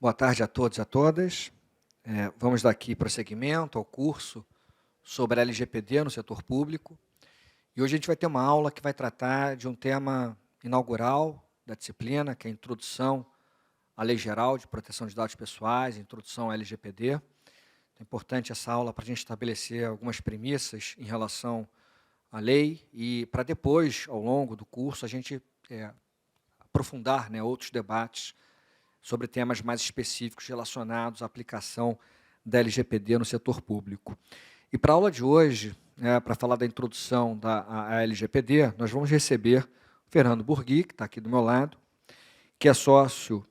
Boa tarde a todos e a todas. Vamos dar aqui prosseguimento ao curso sobre a LGPD no setor público. E hoje a gente vai ter uma aula que vai tratar de um tema inaugural da disciplina, que é a introdução à Lei Geral de Proteção de Dados Pessoais, introdução à LGPD. É importante essa aula para a gente estabelecer algumas premissas em relação à lei e para depois, ao longo do curso, a gente aprofundar outros debates sobre temas mais específicos relacionados à aplicação da LGPD no setor público. E para a aula de hoje, para falar da introdução à LGPD, nós vamos receber o Fernando Burgui, que está aqui do meu lado, que é sócio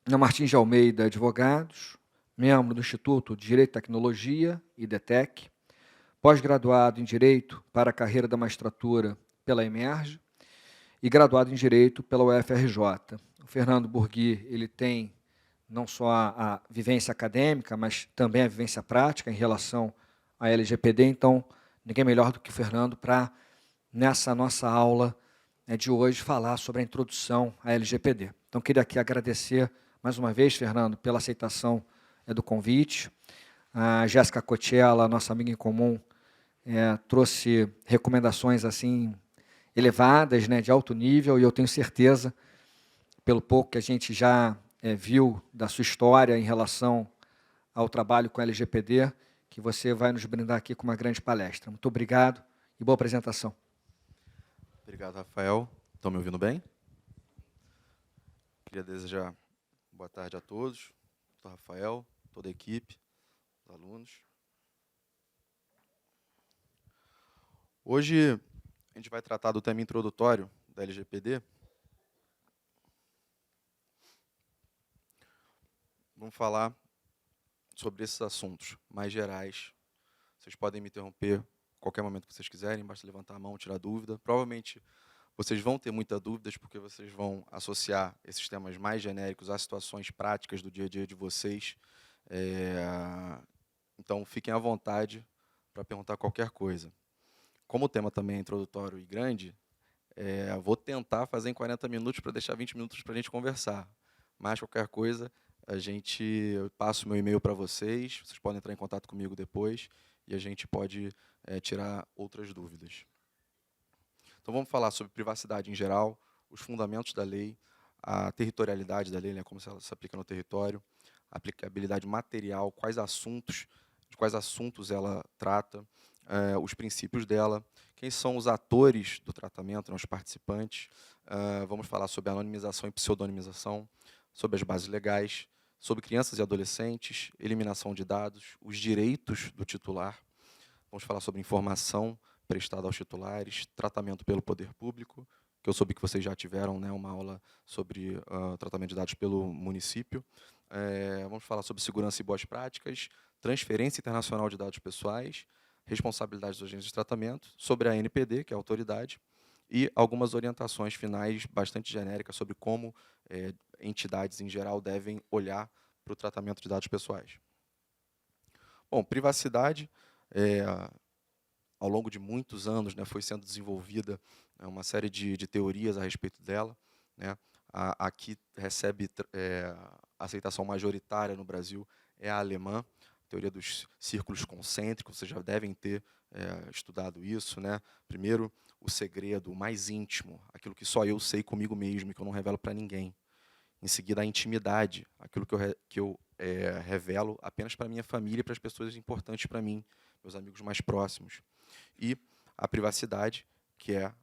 na Martins de Almeida Advogados, membro do Instituto de Direito e Tecnologia, IDTEC, pós-graduado em Direito para a carreira da magistratura pela Emerge e graduado em Direito pela UFRJ. O Fernando Burgui, ele tem não só a vivência acadêmica, mas também a vivência prática em relação à LGPD, então ninguém melhor do que o Fernando para, nessa nossa aula de hoje, falar sobre a introdução à LGPD. Então, queria aqui agradecer mais uma vez, Fernando, pela aceitação do convite. A Jéssica Cotiella, nossa amiga em comum, trouxe recomendações assim elevadas, de alto nível, e eu tenho certeza, pelo pouco que a gente já viu da sua história em relação ao trabalho com a LGPD, que você vai nos brindar aqui com uma grande palestra. Muito obrigado e boa apresentação. Obrigado, Rafael. Estão me ouvindo bem? Queria desejar boa tarde a todos. Sou Rafael, toda a equipe, os alunos. Hoje a gente vai tratar do tema introdutório da LGPD. Vamos falar sobre esses assuntos mais gerais. Vocês podem me interromper a qualquer momento que vocês quiserem, basta levantar a mão, tirar dúvida. Provavelmente vocês vão ter muitas dúvidas, porque vocês vão associar esses temas mais genéricos às situações práticas do dia a dia de vocês. Então, fiquem à vontade para perguntar qualquer coisa. Como o tema também é introdutório e grande, vou tentar fazer em 40 minutos para deixar 20 minutos para a gente conversar. Mas, qualquer coisa, eu passo meu e-mail para vocês podem entrar em contato comigo depois e a gente pode tirar outras dúvidas. Então, vamos falar sobre privacidade em geral, os fundamentos da lei, a territorialidade da lei, como ela se aplica no território, a aplicabilidade material, de quais assuntos ela trata, os princípios dela, quem são os atores do tratamento, os participantes. Vamos falar sobre anonimização e pseudonimização, sobre as bases legais, sobre crianças e adolescentes, eliminação de dados, os direitos do titular. Vamos falar sobre informação prestada aos titulares, tratamento pelo poder público, que eu soube que vocês já tiveram uma aula sobre tratamento de dados pelo município. Vamos falar sobre segurança e boas práticas, transferência internacional de dados pessoais, responsabilidade dos agentes de tratamento, sobre a ANPD, que é a autoridade, e algumas orientações finais bastante genéricas sobre como entidades em geral devem olhar para o tratamento de dados pessoais. Bom, privacidade, ao longo de muitos anos, foi sendo desenvolvida uma série de teorias a respeito dela. A que recebe aceitação majoritária no Brasil é a alemã, a teoria dos círculos concêntricos, vocês já devem ter estudado isso. Primeiro, o segredo, o mais íntimo, aquilo que só eu sei comigo mesmo e que eu não revelo para ninguém. Em seguida, a intimidade, aquilo que eu revelo apenas para a minha família e para as pessoas importantes para mim, meus amigos mais próximos. E a privacidade, que é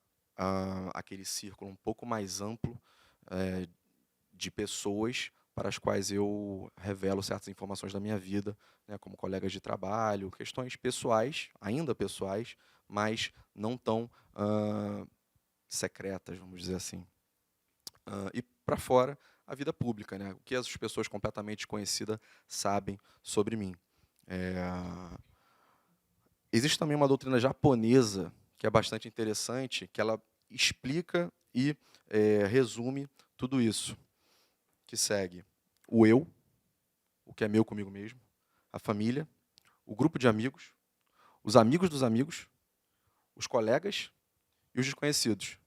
aquele círculo um pouco mais amplo de pessoas para as quais eu revelo certas informações da minha vida, como colegas de trabalho, questões pessoais, ainda pessoais, mas não tão secretas, vamos dizer assim. E para fora, a vida pública, o que as pessoas completamente desconhecidas sabem sobre mim. Existe também uma doutrina japonesa que é bastante interessante, que ela explica e resume tudo isso, que segue o eu, o que é meu comigo mesmo, a família, o grupo de amigos, os amigos dos amigos, os colegas e os desconhecidos.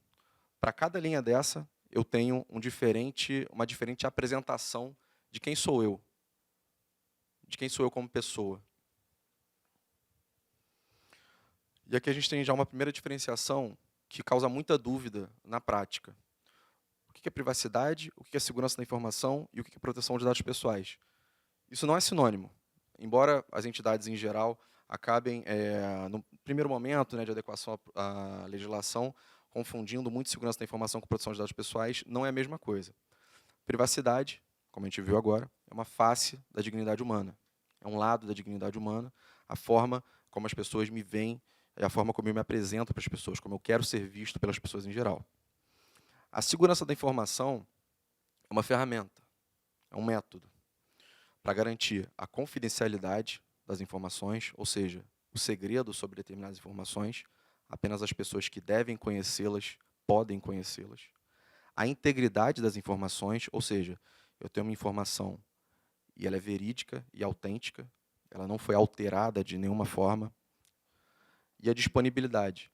Para cada linha dessa, eu tenho uma diferente apresentação de quem sou eu? De quem sou eu como pessoa? E aqui a gente tem já uma primeira diferenciação que causa muita dúvida na prática. O que é privacidade, o que é segurança da informação e o que é proteção de dados pessoais? Isso não é sinônimo. Embora as entidades em geral acabem, no primeiro momento, né, de adequação à legislação, confundindo muito segurança da informação com proteção de dados pessoais, não é a mesma coisa. Privacidade, como a gente viu agora, é uma face da dignidade humana. É um lado da dignidade humana, a forma como as pessoas me veem, é a forma como eu me apresento para as pessoas, como eu quero ser visto pelas pessoas em geral. A segurança da informação é uma ferramenta, é um método para garantir a confidencialidade das informações, ou seja, o segredo sobre determinadas informações, apenas as pessoas que devem conhecê-las podem conhecê-las. A integridade das informações, ou seja, eu tenho uma informação e ela é verídica e autêntica, ela não foi alterada de nenhuma forma. E a disponibilidade.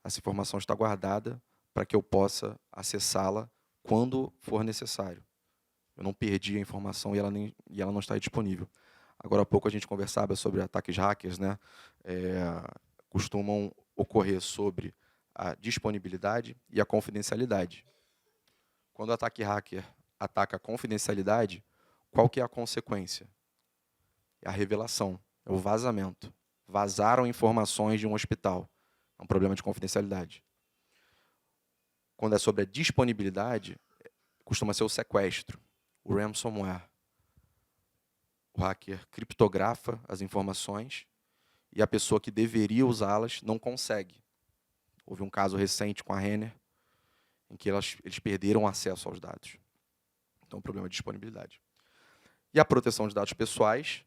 Essa informação está guardada para que eu possa acessá-la quando for necessário. Eu não perdi a informação e ela não está disponível. Agora há pouco a gente conversava sobre ataques hackers, né? Costumam ocorrer sobre a disponibilidade e a confidencialidade. Quando o ataque hacker ataca a confidencialidade, qual que é a consequência? É a revelação, é o vazamento. Vazaram informações de um hospital. É um problema de confidencialidade. Quando é sobre a disponibilidade, costuma ser o sequestro, o ransomware. O hacker criptografa as informações e a pessoa que deveria usá-las não consegue. Houve um caso recente com a Renner, em que eles perderam acesso aos dados. Então, o problema é disponibilidade. E a proteção de dados pessoais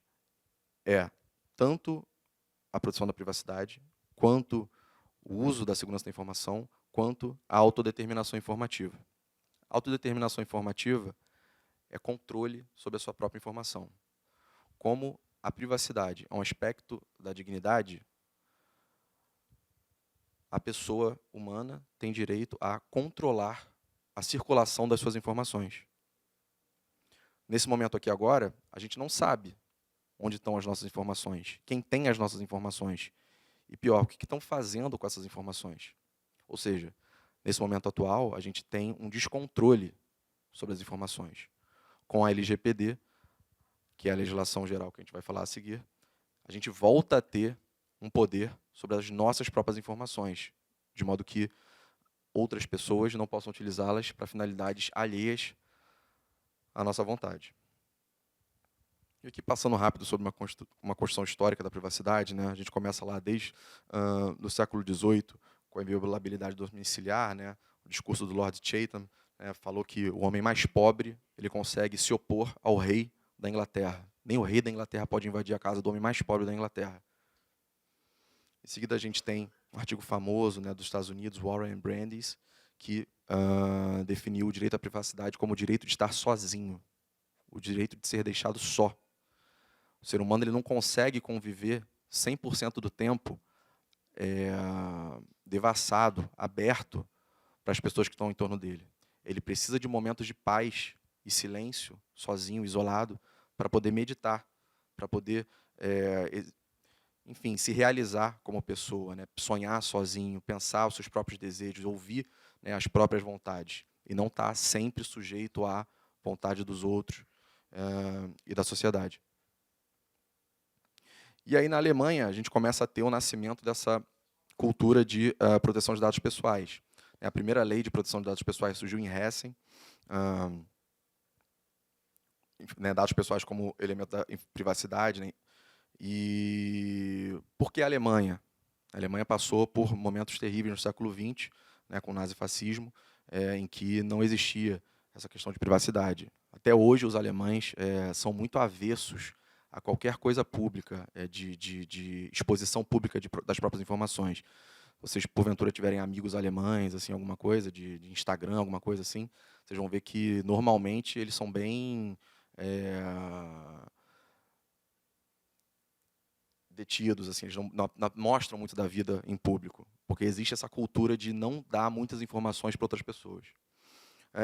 é tanto a proteção da privacidade, quanto o uso da segurança da informação, quanto a autodeterminação informativa. A autodeterminação informativa é controle sobre a sua própria informação. Como a privacidade é um aspecto da dignidade, a pessoa humana tem direito a controlar a circulação das suas informações. Nesse momento aqui agora, a gente não sabe onde estão as nossas informações, quem tem as nossas informações. E pior, o que estão fazendo com essas informações? Ou seja, nesse momento atual, a gente tem um descontrole sobre as informações. Com a LGPD, que é a legislação geral que a gente vai falar a seguir, a gente volta a ter um poder sobre as nossas próprias informações, de modo que outras pessoas não possam utilizá-las para finalidades alheias à nossa vontade. E aqui, passando rápido sobre uma construção histórica da privacidade, né? A gente começa lá desde do século XVIII, com a inviolabilidade domiciliar, né? O discurso do Lord Chatham, né? Falou que o homem mais pobre ele consegue se opor ao rei da Inglaterra. Nem o rei da Inglaterra pode invadir a casa do homem mais pobre da Inglaterra. Em seguida, a gente tem um artigo famoso, né, dos Estados Unidos, Warren Brandeis, que definiu o direito à privacidade como o direito de estar sozinho, o direito de ser deixado só. O ser humano ele não consegue conviver 100% do tempo devassado, aberto para as pessoas que estão em torno dele. Ele precisa de momentos de paz e silêncio, sozinho, isolado, para poder meditar, para poder, enfim, se realizar como pessoa, né? Sonhar sozinho, pensar os seus próprios desejos, ouvir, né, as próprias vontades, e não estar sempre sujeito à vontade dos outros e da sociedade. E aí, na Alemanha, a gente começa a ter o nascimento dessa cultura de proteção de dados pessoais. A primeira lei de proteção de dados pessoais surgiu em Hessen, né, dados pessoais como elemento da privacidade. Né? E por que a Alemanha? A Alemanha passou por momentos terríveis no século XX, né, com o nazifascismo, em que não existia essa questão de privacidade. Até hoje, os alemães são muito avessos a qualquer coisa pública, de exposição pública das próprias informações. Se vocês, porventura, tiverem amigos alemães, assim, alguma coisa, de Instagram, alguma coisa assim, vocês vão ver que, normalmente, eles são bem detidos, assim, eles não mostram muito da vida em público, porque existe essa cultura de não dar muitas informações para outras pessoas.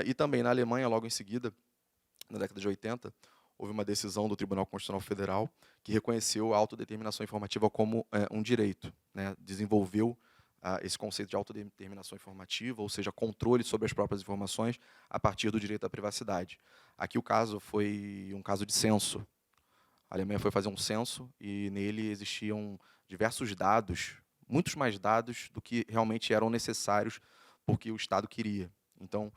E também, na Alemanha, logo em seguida, na década de 80, houve uma decisão do Tribunal Constitucional Federal que reconheceu a autodeterminação informativa como um direito, né? Desenvolveu esse conceito de autodeterminação informativa, ou seja, controle sobre as próprias informações a partir do direito à privacidade. Aqui o caso foi um caso de censo. A Alemanha foi fazer um censo e nele existiam diversos dados, muitos mais dados do que realmente eram necessários porque o Estado queria. Então,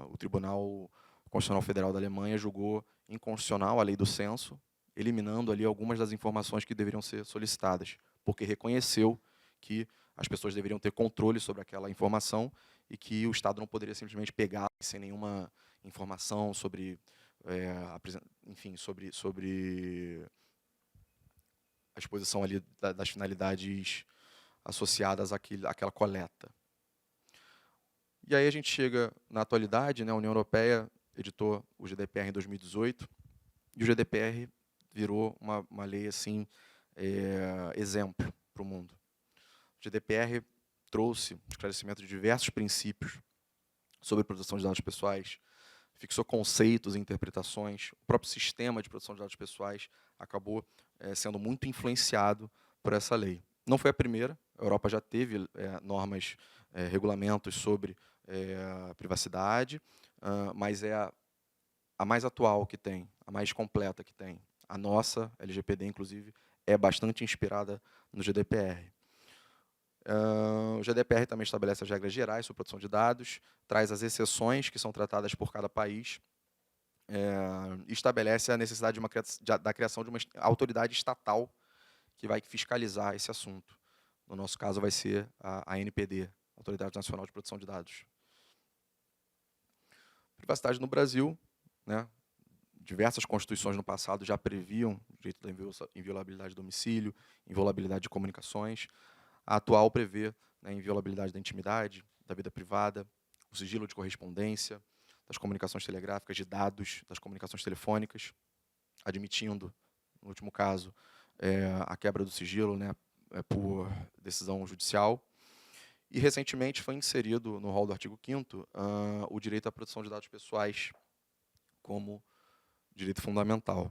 o Tribunal Constitucional Federal da Alemanha julgou inconstitucional a lei do censo, eliminando ali algumas das informações que deveriam ser solicitadas, porque reconheceu que as pessoas deveriam ter controle sobre aquela informação e que o Estado não poderia simplesmente pegar sem nenhuma informação sobre, enfim, sobre a exposição ali das finalidades associadas àquela coleta. E aí a gente chega na atualidade, né, a União Europeia editou o GDPR em 2018, e o GDPR virou uma lei assim, exemplo para o mundo. O GDPR trouxe esclarecimento de diversos princípios sobre proteção de dados pessoais, fixou conceitos e interpretações. O próprio sistema de proteção de dados pessoais acabou sendo muito influenciado por essa lei. Não foi a primeira, a Europa já teve normas, regulamentos sobre privacidade, mas é a mais atual que tem, a mais completa que tem. A nossa, LGPD, inclusive, é bastante inspirada no GDPR. O GDPR também estabelece as regras gerais sobre proteção de dados, traz as exceções que são tratadas por cada país, e estabelece a necessidade da criação de uma autoridade estatal que vai fiscalizar esse assunto. No nosso caso, vai ser a ANPD, Autoridade Nacional de Proteção de Dados. Privacidade no Brasil, né? Diversas constituições no passado já previam o direito da inviolabilidade do domicílio, inviolabilidade de comunicações. A atual prevê, né, a inviolabilidade da intimidade, da vida privada, o sigilo de correspondência, das comunicações telegráficas, de dados, das comunicações telefônicas, admitindo, no último caso, a quebra do sigilo, né, por decisão judicial. E, recentemente, foi inserido no rol do artigo 5º o direito à proteção de dados pessoais como direito fundamental.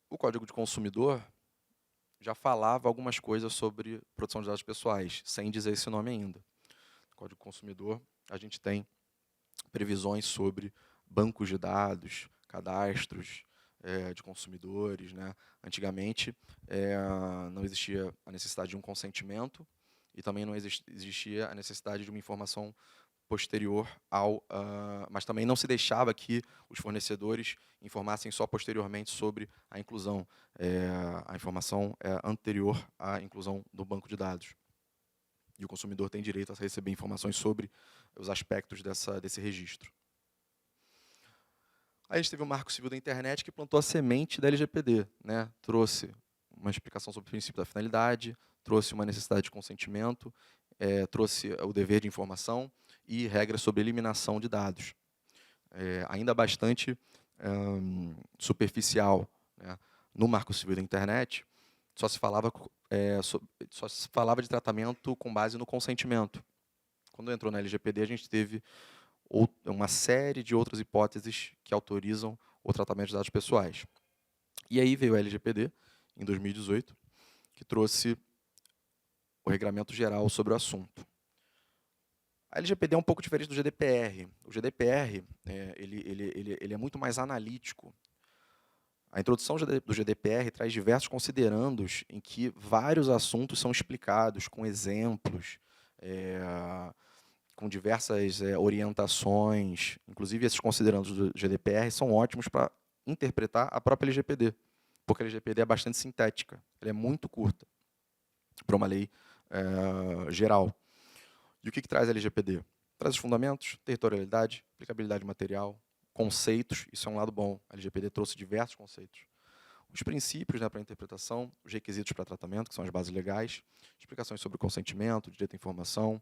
O Código de Consumidor já falava algumas coisas sobre proteção de dados pessoais, sem dizer esse nome ainda. No Código do Consumidor, a gente tem previsões sobre bancos de dados, cadastros de consumidores, né? Antigamente, não existia a necessidade de um consentimento e também não existia a necessidade de uma informação posterior mas também não se deixava que os fornecedores informassem só posteriormente sobre a inclusão. A informação é anterior à inclusão do banco de dados. E o consumidor tem direito a receber informações sobre os aspectos desse registro. Aí a gente teve o Marco Civil da Internet, que plantou a semente da LGPD, né? Trouxe uma explicação sobre o princípio da finalidade, trouxe uma necessidade de consentimento, trouxe o dever de informação e regras sobre eliminação de dados. Ainda bastante superficial, né? No Marco Civil da Internet, só se falava de tratamento com base no consentimento. Quando entrou na LGPD, a gente teve uma série de outras hipóteses que autorizam o tratamento de dados pessoais. E aí veio a LGPD, em 2018, que trouxe o Regulamento Geral sobre o assunto. A LGPD é um pouco diferente do GDPR. O GDPR ele é muito mais analítico. A introdução do GDPR traz diversos considerandos em que vários assuntos são explicados com exemplos, com diversas orientações. Inclusive, esses considerandos do GDPR são ótimos para interpretar a própria LGPD, porque a LGPD é bastante sintética, ela é muito curta para uma lei geral. E o que traz a LGPD? Traz os fundamentos, territorialidade, aplicabilidade material, conceitos, isso é um lado bom. A LGPD trouxe diversos conceitos. Os princípios, né, para interpretação, os requisitos para tratamento, que são as bases legais, explicações sobre o consentimento, direito à informação,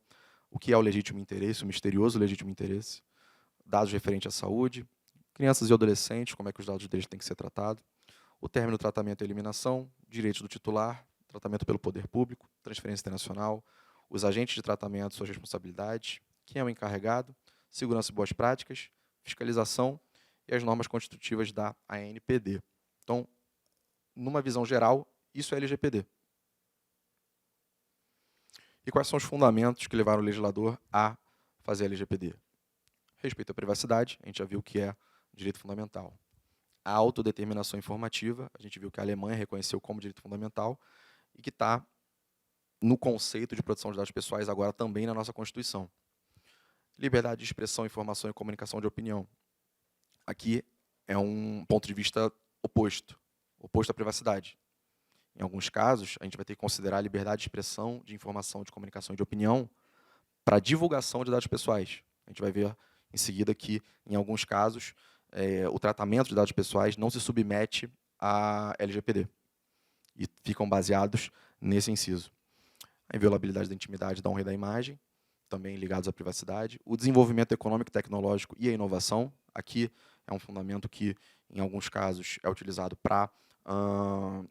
o que é o legítimo interesse, o misterioso legítimo interesse, dados referentes à saúde, crianças e adolescentes, como é que os dados deles têm que ser tratados, o término, tratamento e eliminação, direitos do titular, tratamento pelo poder público, transferência internacional, os agentes de tratamento, suas responsabilidades, quem é o encarregado, segurança e boas práticas, fiscalização e as normas constitutivas da ANPD. Então, numa visão geral, isso é LGPD. E quais são os fundamentos que levaram o legislador a fazer a LGPD? Respeito à privacidade, a gente já viu que é direito fundamental. A autodeterminação informativa, a gente viu que a Alemanha reconheceu como direito fundamental e que está no conceito de proteção de dados pessoais agora também na nossa Constituição. Liberdade de expressão, informação e comunicação de opinião. Aqui é um ponto de vista oposto à privacidade. Em alguns casos, a gente vai ter que considerar a liberdade de expressão, de informação, de comunicação e de opinião para divulgação de dados pessoais. A gente vai ver em seguida que, em alguns casos, o tratamento de dados pessoais não se submete à LGPD e ficam baseados nesse inciso. A inviolabilidade da intimidade, da honra e da imagem, também ligados à privacidade. O desenvolvimento econômico e tecnológico e a inovação. Aqui é um fundamento que, em alguns casos, é utilizado para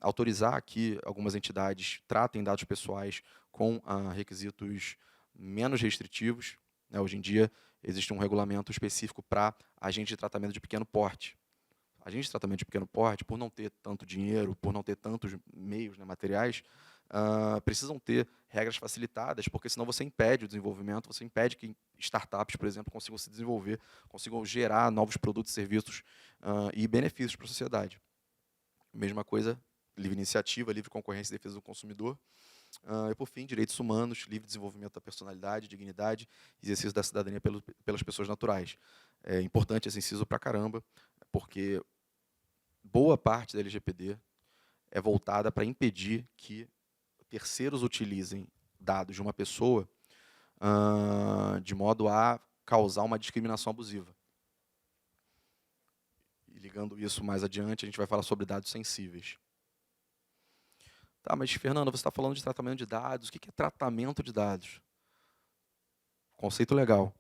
autorizar que algumas entidades tratem dados pessoais com requisitos menos restritivos. Hoje em dia, existe um regulamento específico para agentes de tratamento de pequeno porte. Agentes de tratamento de pequeno porte, por não ter tanto dinheiro, por não ter tantos meios, materiais, precisam ter regras facilitadas, porque senão você impede o desenvolvimento, você impede que startups, por exemplo, consigam se desenvolver, consigam gerar novos produtos, serviços e benefícios para a sociedade. Mesma coisa, livre iniciativa, livre concorrência e defesa do consumidor. E, por fim, direitos humanos, livre desenvolvimento da personalidade, dignidade e exercício da cidadania pelas pessoas naturais. É importante esse inciso pra caramba, porque boa parte da LGPD é voltada para impedir que terceiros utilizem dados de uma pessoa de modo a causar uma discriminação abusiva. E ligando isso mais adiante, a gente vai falar sobre dados sensíveis. Tá, mas, Fernanda, você está falando de tratamento de dados. O que é tratamento de dados? Conceito legal.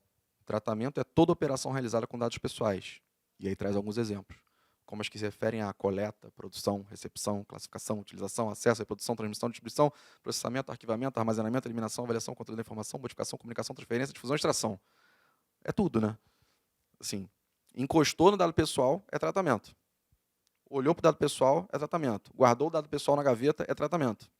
Tratamento é toda operação realizada com dados pessoais. E aí traz alguns exemplos, como as que se referem à coleta, produção, recepção, classificação, utilização, acesso, reprodução, transmissão, distribuição, processamento, arquivamento, armazenamento, eliminação, avaliação, controle da informação, modificação, comunicação, transferência, difusão e extração. É tudo, né? Assim, encostou no dado pessoal, é tratamento. Olhou para o dado pessoal, é tratamento. Guardou o dado pessoal na gaveta, é tratamento.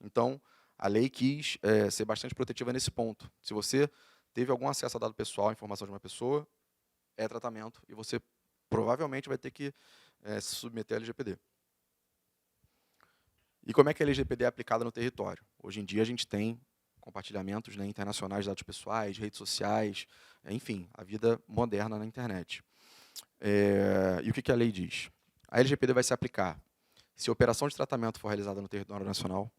Então, a lei quis ser bastante protetiva nesse ponto. Se você teve algum acesso a dado pessoal, informação de uma pessoa, é tratamento, e você provavelmente vai ter que se submeter à LGPD. E como é que a LGPD é aplicada no território? Hoje em dia, a gente tem compartilhamentos internacionais de dados pessoais, redes sociais, enfim, a vida moderna na internet. E o que a lei diz? A LGPD vai se aplicar se a operação de tratamento for realizada no território nacional,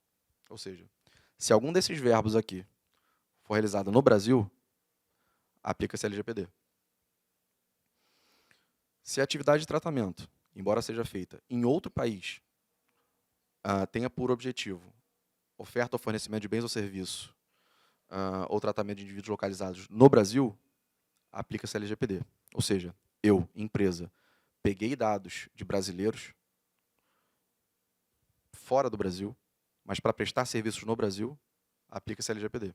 ou seja, se algum desses verbos aqui for realizado no Brasil, aplica-se a LGPD. Se a atividade de tratamento, embora seja feita em outro país, tenha por objetivo oferta ou fornecimento de bens ou serviços ou tratamento de indivíduos localizados no Brasil, aplica-se a LGPD. Ou seja, eu, empresa, peguei dados de brasileiros fora do Brasil, mas para prestar serviços no Brasil, aplica-se a LGPD.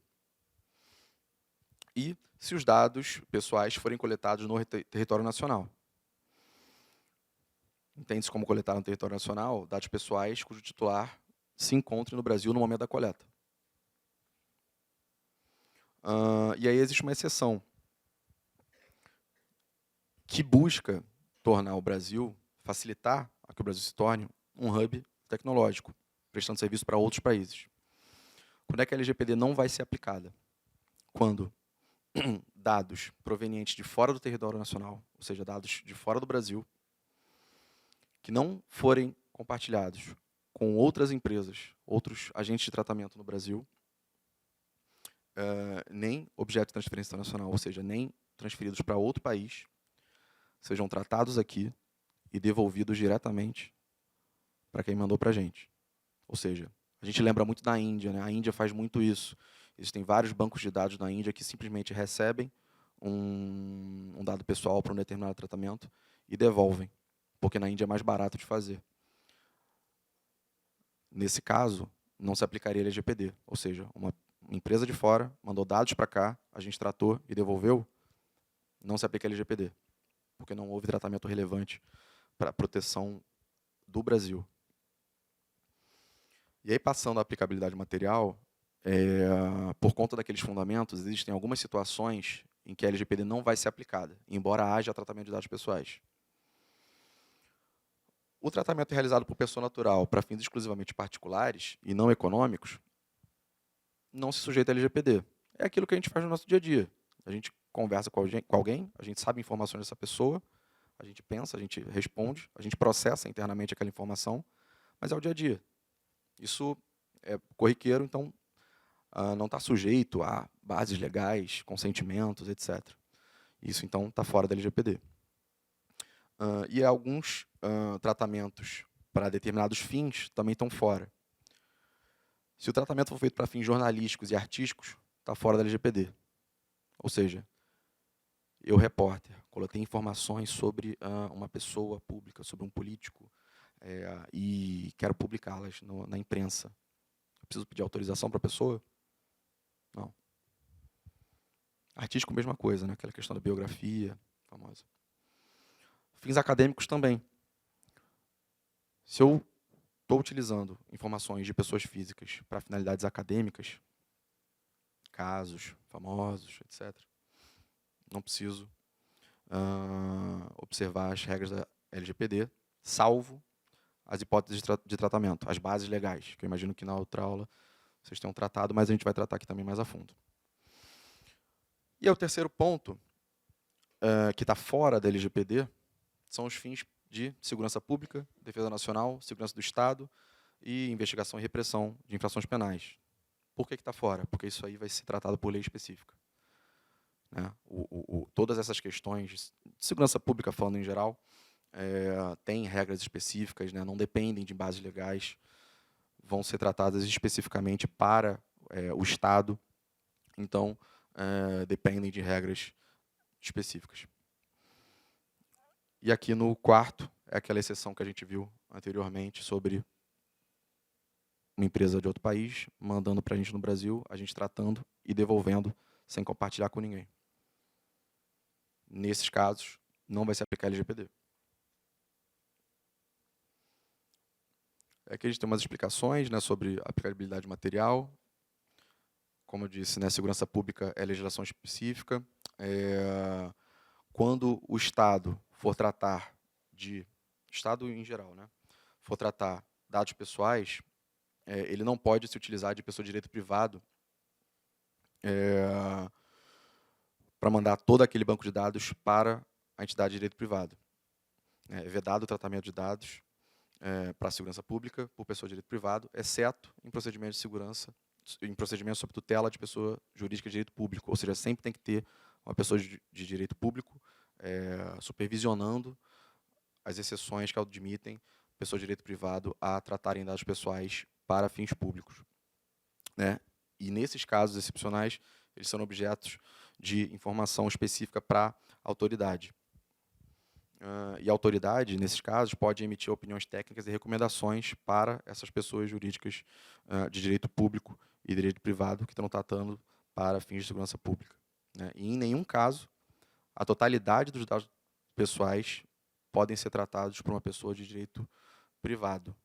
E se os dados pessoais forem coletados no território nacional. Entende-se como coletar no território nacional dados pessoais cujo titular se encontre no Brasil no momento da coleta. E aí existe uma exceção que busca tornar o Brasil, facilitar a que o Brasil se torne um hub tecnológico, prestando serviço para outros países. Quando é que a LGPD não vai ser aplicada? Quando dados provenientes de fora do território nacional, ou seja, dados de fora do Brasil, que não forem compartilhados com outras empresas, outros agentes de tratamento no Brasil, nem objeto de transferência internacional, ou seja, nem transferidos para outro país, sejam tratados aqui e devolvidos diretamente para quem mandou para a gente. Ou seja, a gente lembra muito da Índia, né? A Índia faz muito isso. Existem vários bancos de dados na Índia que simplesmente recebem um dado pessoal para um determinado tratamento e devolvem, porque na Índia é mais barato de fazer. Nesse caso, não se aplicaria a LGPD, ou seja, uma empresa de fora mandou dados para cá, a gente tratou e devolveu, não se aplica a LGPD. porque não houve tratamento relevante para a proteção do Brasil. E aí, passando à aplicabilidade material, por conta daqueles fundamentos, existem algumas situações em que a LGPD não vai ser aplicada, embora haja tratamento de dados pessoais. O tratamento realizado por pessoa natural para fins exclusivamente particulares e não econômicos não se sujeita à LGPD. É aquilo que a gente faz no nosso dia a dia. A gente conversa com alguém, a gente sabe informações dessa pessoa, a gente pensa, a gente responde, a gente processa internamente aquela informação, mas é o dia a dia. Isso é corriqueiro, então não está sujeito a bases legais, consentimentos, etc. Isso, então, está fora da LGPD. E alguns tratamentos para determinados fins também estão fora. Se o tratamento for feito para fins jornalísticos e artísticos, está fora da LGPD. Ou seja, eu, repórter, coloquei informações sobre uma pessoa pública, sobre um político, e quero publicá-las na imprensa. Eu preciso pedir autorização para a pessoa? Não. Artístico, mesma coisa, né? Aquela questão da biografia famosa. Fins acadêmicos também. Se eu estou utilizando informações de pessoas físicas para finalidades acadêmicas, casos famosos, etc., não preciso observar as regras da LGPD, salvo as hipóteses de tratamento, as bases legais, que eu imagino que na outra aula vocês tenham tratado, mas a gente vai tratar aqui também mais a fundo. E o terceiro ponto, que está fora da LGPD, são os fins de segurança pública, defesa nacional, segurança do Estado e investigação e repressão de infrações penais. Por que está fora? Porque isso aí vai ser tratado por lei específica. Né? Todas essas questões de segurança pública, falando em geral, têm regras específicas, né? Não dependem de bases legais, vão ser tratadas especificamente para o Estado, então dependem de regras específicas. E aqui no quarto, é aquela exceção que a gente viu anteriormente sobre uma empresa de outro país mandando para a gente no Brasil, a gente tratando e devolvendo sem compartilhar com ninguém. Nesses casos, não vai se aplicar a LGPD. Aqui a gente tem umas explicações, né, sobre aplicabilidade material. Como eu disse, né, segurança pública é legislação específica. Quando o Estado for tratar de... Estado em geral, né, for tratar dados pessoais, ele não pode se utilizar de pessoa de direito privado para mandar todo aquele banco de dados para a entidade de direito privado. É vedado o tratamento de dados para a segurança pública por pessoa de direito privado, exceto em procedimentos de segurança, em procedimentos sob tutela de pessoa jurídica de direito público. Ou seja, sempre tem que ter uma pessoa de direito público supervisionando as exceções que admitem pessoas de direito privado a tratarem dados pessoais para fins públicos. Né? E nesses casos excepcionais, eles são objetos de informação específica para a autoridade. E a autoridade, nesses casos, pode emitir opiniões técnicas e recomendações para essas pessoas jurídicas de direito público e direito privado que estão tratando para fins de segurança pública. Né? E, em nenhum caso, a totalidade dos dados pessoais podem ser tratados por uma pessoa de direito privado.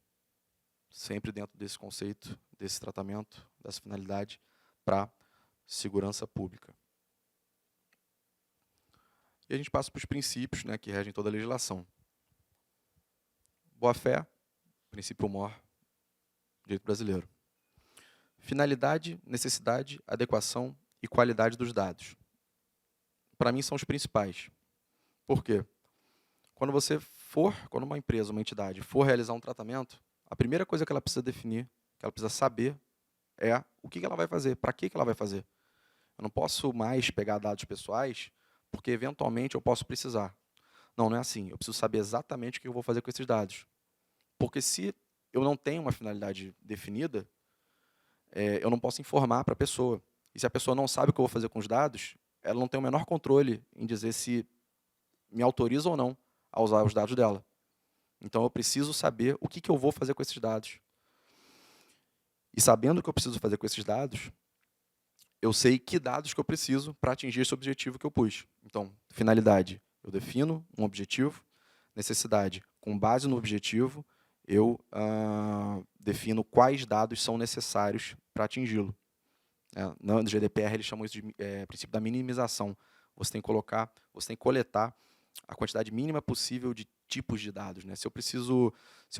Sempre dentro desse conceito, desse tratamento, dessa finalidade para segurança pública. E a gente passa para os princípios, né, que regem toda a legislação. Boa-fé, princípio mor, direito brasileiro. Finalidade, necessidade, adequação e qualidade dos dados. Para mim, são os principais. Por quê? Quando uma empresa, uma entidade, for realizar um tratamento, a primeira coisa que ela precisa definir, que ela precisa saber, é o que ela vai fazer, para que ela vai fazer. Eu não posso mais pegar dados pessoais, porque eventualmente eu posso precisar. Não é assim. Eu preciso saber exatamente o que eu vou fazer com esses dados. Porque se eu não tenho uma finalidade definida, eu não posso informar para a pessoa. E se a pessoa não sabe o que eu vou fazer com os dados, ela não tem o menor controle em dizer se me autoriza ou não a usar os dados dela. Então, eu preciso saber o que eu vou fazer com esses dados. E sabendo o que eu preciso fazer com esses dados, eu sei que dados que eu preciso para atingir esse objetivo que eu pus. Então, finalidade. Eu defino um objetivo, necessidade. Com base no objetivo, eu defino quais dados são necessários para atingi-lo. No GDPR, eles chamam isso de princípio da minimização. Você tem que coletar a quantidade mínima possível de tipos de dados. Né? Se eu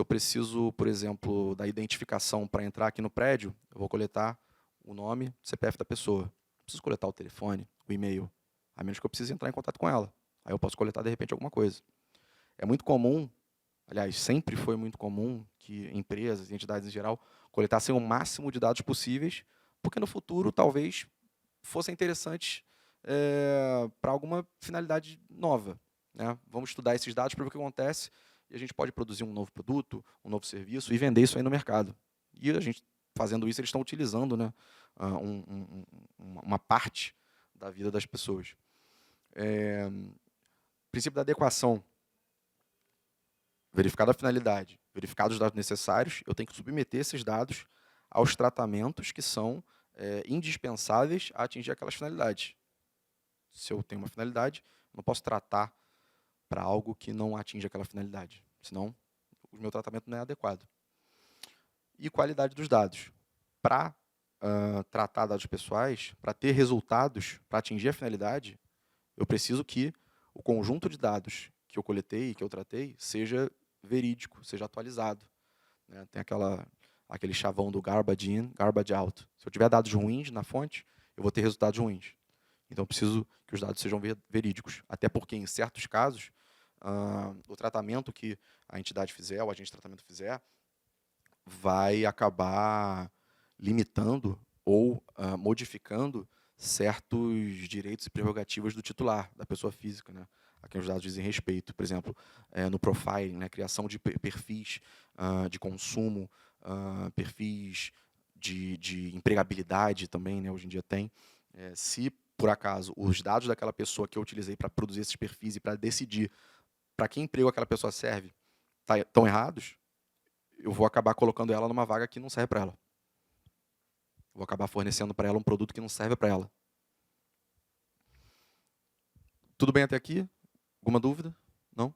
preciso, por exemplo, da identificação para entrar aqui no prédio, eu vou coletar o nome, CPF da pessoa. Não preciso coletar o telefone, o e-mail, a menos que eu precise entrar em contato com ela. Aí eu posso coletar, de repente, alguma coisa. É muito comum, aliás, sempre foi muito comum que empresas e entidades em geral coletassem o máximo de dados possíveis, porque no futuro talvez fossem interessantes para alguma finalidade nova. Né? Vamos estudar esses dados para ver o que acontece e a gente pode produzir um novo produto, um novo serviço e vender isso aí no mercado. E a gente, fazendo isso, eles estão utilizando, né, uma parte da vida das pessoas. Princípio da adequação. Verificada a finalidade, verificados os dados necessários, eu tenho que submeter esses dados aos tratamentos que são indispensáveis a atingir aquelas finalidades. Se eu tenho uma finalidade, eu não posso tratar para algo que não atinge aquela finalidade, senão o meu tratamento não é adequado. E qualidade dos dados. Para tratar dados pessoais, para ter resultados, para atingir a finalidade, eu preciso que o conjunto de dados que eu coletei, que eu tratei, seja verídico, seja atualizado. Né? Tem aquele chavão do garbage in, garbage out. Se eu tiver dados ruins na fonte, eu vou ter resultados ruins. Então, eu preciso que os dados sejam verídicos. Até porque, em certos casos, o tratamento que a entidade fizer, o agente de tratamento fizer, vai acabar limitando ou modificando certos direitos e prerrogativas do titular, da pessoa física, né, a quem os dados dizem respeito. Por exemplo, no profiling, né, criação de perfis de consumo, perfis de empregabilidade também, né, hoje em dia tem. Se, por acaso, os dados daquela pessoa que eu utilizei para produzir esses perfis e para decidir para que emprego aquela pessoa serve estão errados, eu vou acabar colocando ela numa vaga que não serve para ela. Vou acabar fornecendo para ela um produto que não serve para ela. Tudo bem até aqui? Alguma dúvida? Não?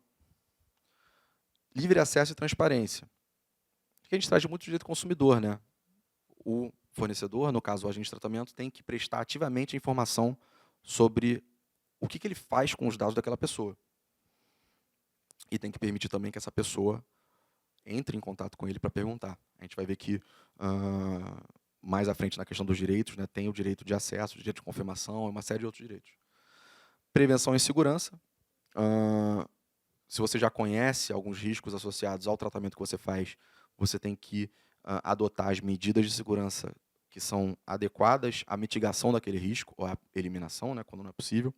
Livre acesso e transparência. O que a gente traz de muito direito do consumidor, né? O fornecedor, no caso o agente de tratamento, tem que prestar ativamente a informação sobre o que ele faz com os dados daquela pessoa. E tem que permitir também que essa pessoa entre em contato com ele para perguntar. A gente vai ver que mais à frente na questão dos direitos, né, tem o direito de acesso, o direito de confirmação, uma série de outros direitos. Prevenção e segurança. Se você já conhece alguns riscos associados ao tratamento que você faz, você tem que adotar as medidas de segurança que são adequadas à mitigação daquele risco, ou à eliminação, né, quando não é possível.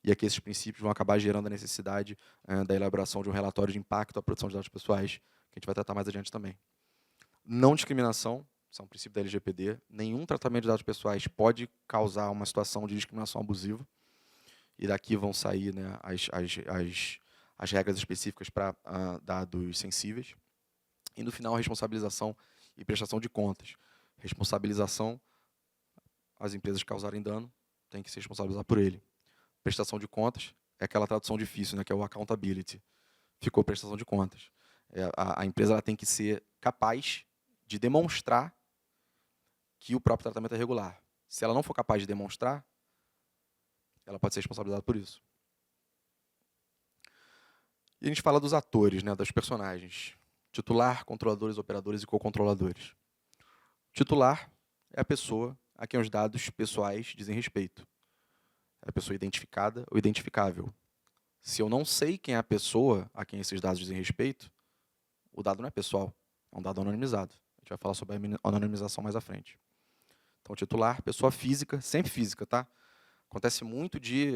E aqui esses princípios vão acabar gerando a necessidade da elaboração de um relatório de impacto à produção de dados pessoais, que a gente vai tratar mais adiante também. Não discriminação, isso é um princípio da LGPD. Nenhum tratamento de dados pessoais pode causar uma situação de discriminação abusiva. E daqui vão sair, né, as regras específicas para dados sensíveis. E, no final, a responsabilização e prestação de contas. Responsabilização, as empresas que causarem dano têm que se responsabilizar por ele. Prestação de contas é aquela tradução difícil, né, que é o accountability. Ficou prestação de contas. A empresa ela tem que ser capaz de demonstrar que o próprio tratamento é regular. Se ela não for capaz de demonstrar, ela pode ser responsabilizada por isso. E a gente fala dos atores, né, dos personagens. Titular, controladores, operadores e co-controladores. Titular é a pessoa a quem os dados pessoais dizem respeito. É a pessoa identificada ou identificável. Se eu não sei quem é a pessoa a quem esses dados dizem respeito, o dado não é pessoal, é um dado anonimizado. A gente vai falar sobre a anonimização mais à frente. Então, titular, pessoa física, sempre física, tá? Acontece muito de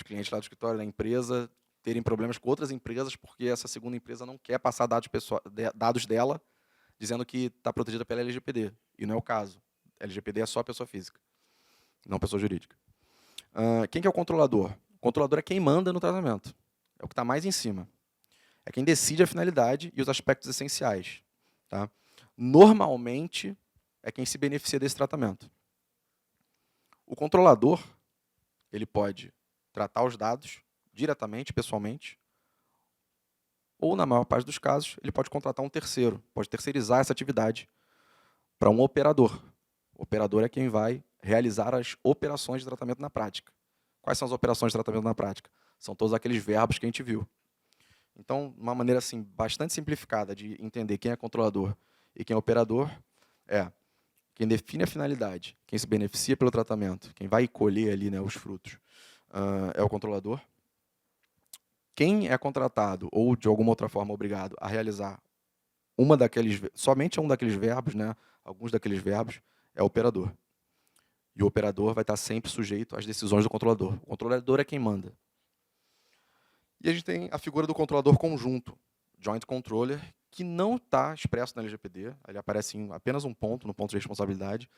clientes lá do escritório da empresa terem problemas com outras empresas porque essa segunda empresa não quer passar dados dela dizendo que está protegida pela LGPD. E não é o caso. A LGPD é só a pessoa física, não a pessoa jurídica. Quem que é o controlador? O controlador é quem manda no tratamento. É o que está mais em cima. É quem decide a finalidade e os aspectos essenciais. Tá? Normalmente, é quem se beneficia desse tratamento. O controlador, ele pode tratar os dados diretamente, pessoalmente, ou, na maior parte dos casos, ele pode contratar um terceiro, pode terceirizar essa atividade para um operador. O operador é quem vai realizar as operações de tratamento na prática. Quais são as operações de tratamento na prática? São todos aqueles verbos que a gente viu. Então, uma maneira assim, bastante simplificada de entender quem é controlador e quem é operador é quem define a finalidade, quem se beneficia pelo tratamento, quem vai colher ali, né, os frutos, é o controlador. Quem é contratado ou, de alguma outra forma, obrigado a realizar somente um daqueles verbos, né, alguns daqueles verbos, é o operador. E o operador vai estar sempre sujeito às decisões do controlador. O controlador é quem manda. E a gente tem a figura do controlador conjunto, Joint Controller, que não está expresso na LGPD, ele aparece em apenas um ponto, no ponto de responsabilidade,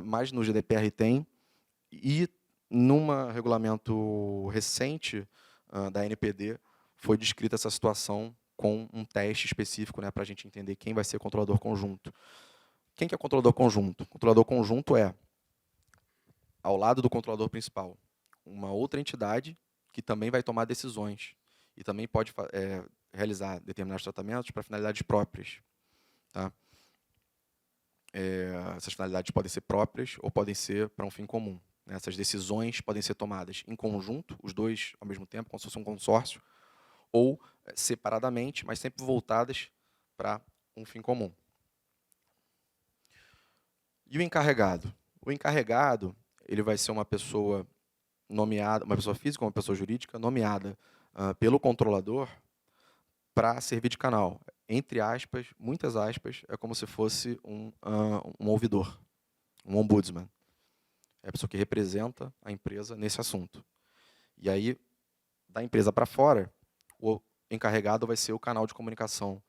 mas no GDPR tem, e num regulamento recente da NPD foi descrita essa situação com um teste específico, né, para a gente entender quem vai ser controlador conjunto. Quem que é controlador conjunto? Controlador conjunto é, ao lado do controlador principal, uma outra entidade que também vai tomar decisões e também pode realizar determinados tratamentos para finalidades próprias. Tá? Essas finalidades podem ser próprias ou podem ser para um fim comum. Né? Essas decisões podem ser tomadas em conjunto, os dois ao mesmo tempo, como se fosse um consórcio, ou separadamente, mas sempre voltadas para um fim comum. E o encarregado? O encarregado, ele vai ser uma pessoa nomeada, uma pessoa física ou uma pessoa jurídica, nomeada pelo controlador para servir de canal. Entre aspas, muitas aspas, é como se fosse um ouvidor, um ombudsman. É a pessoa que representa a empresa nesse assunto. E aí, da empresa para fora, o encarregado vai ser o canal de comunicação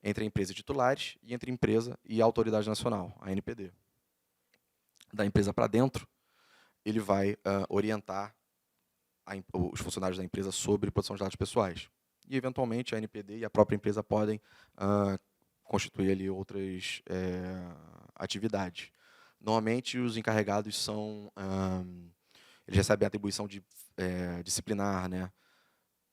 entre a empresa e titulares e entre a empresa e a autoridade nacional, a ANPD. Da empresa para dentro, ele vai orientar os funcionários da empresa sobre proteção de dados pessoais. E, eventualmente, a ANPD e a própria empresa podem constituir ali outras atividades. Normalmente, os encarregados são... eles recebem a atribuição disciplinar, né?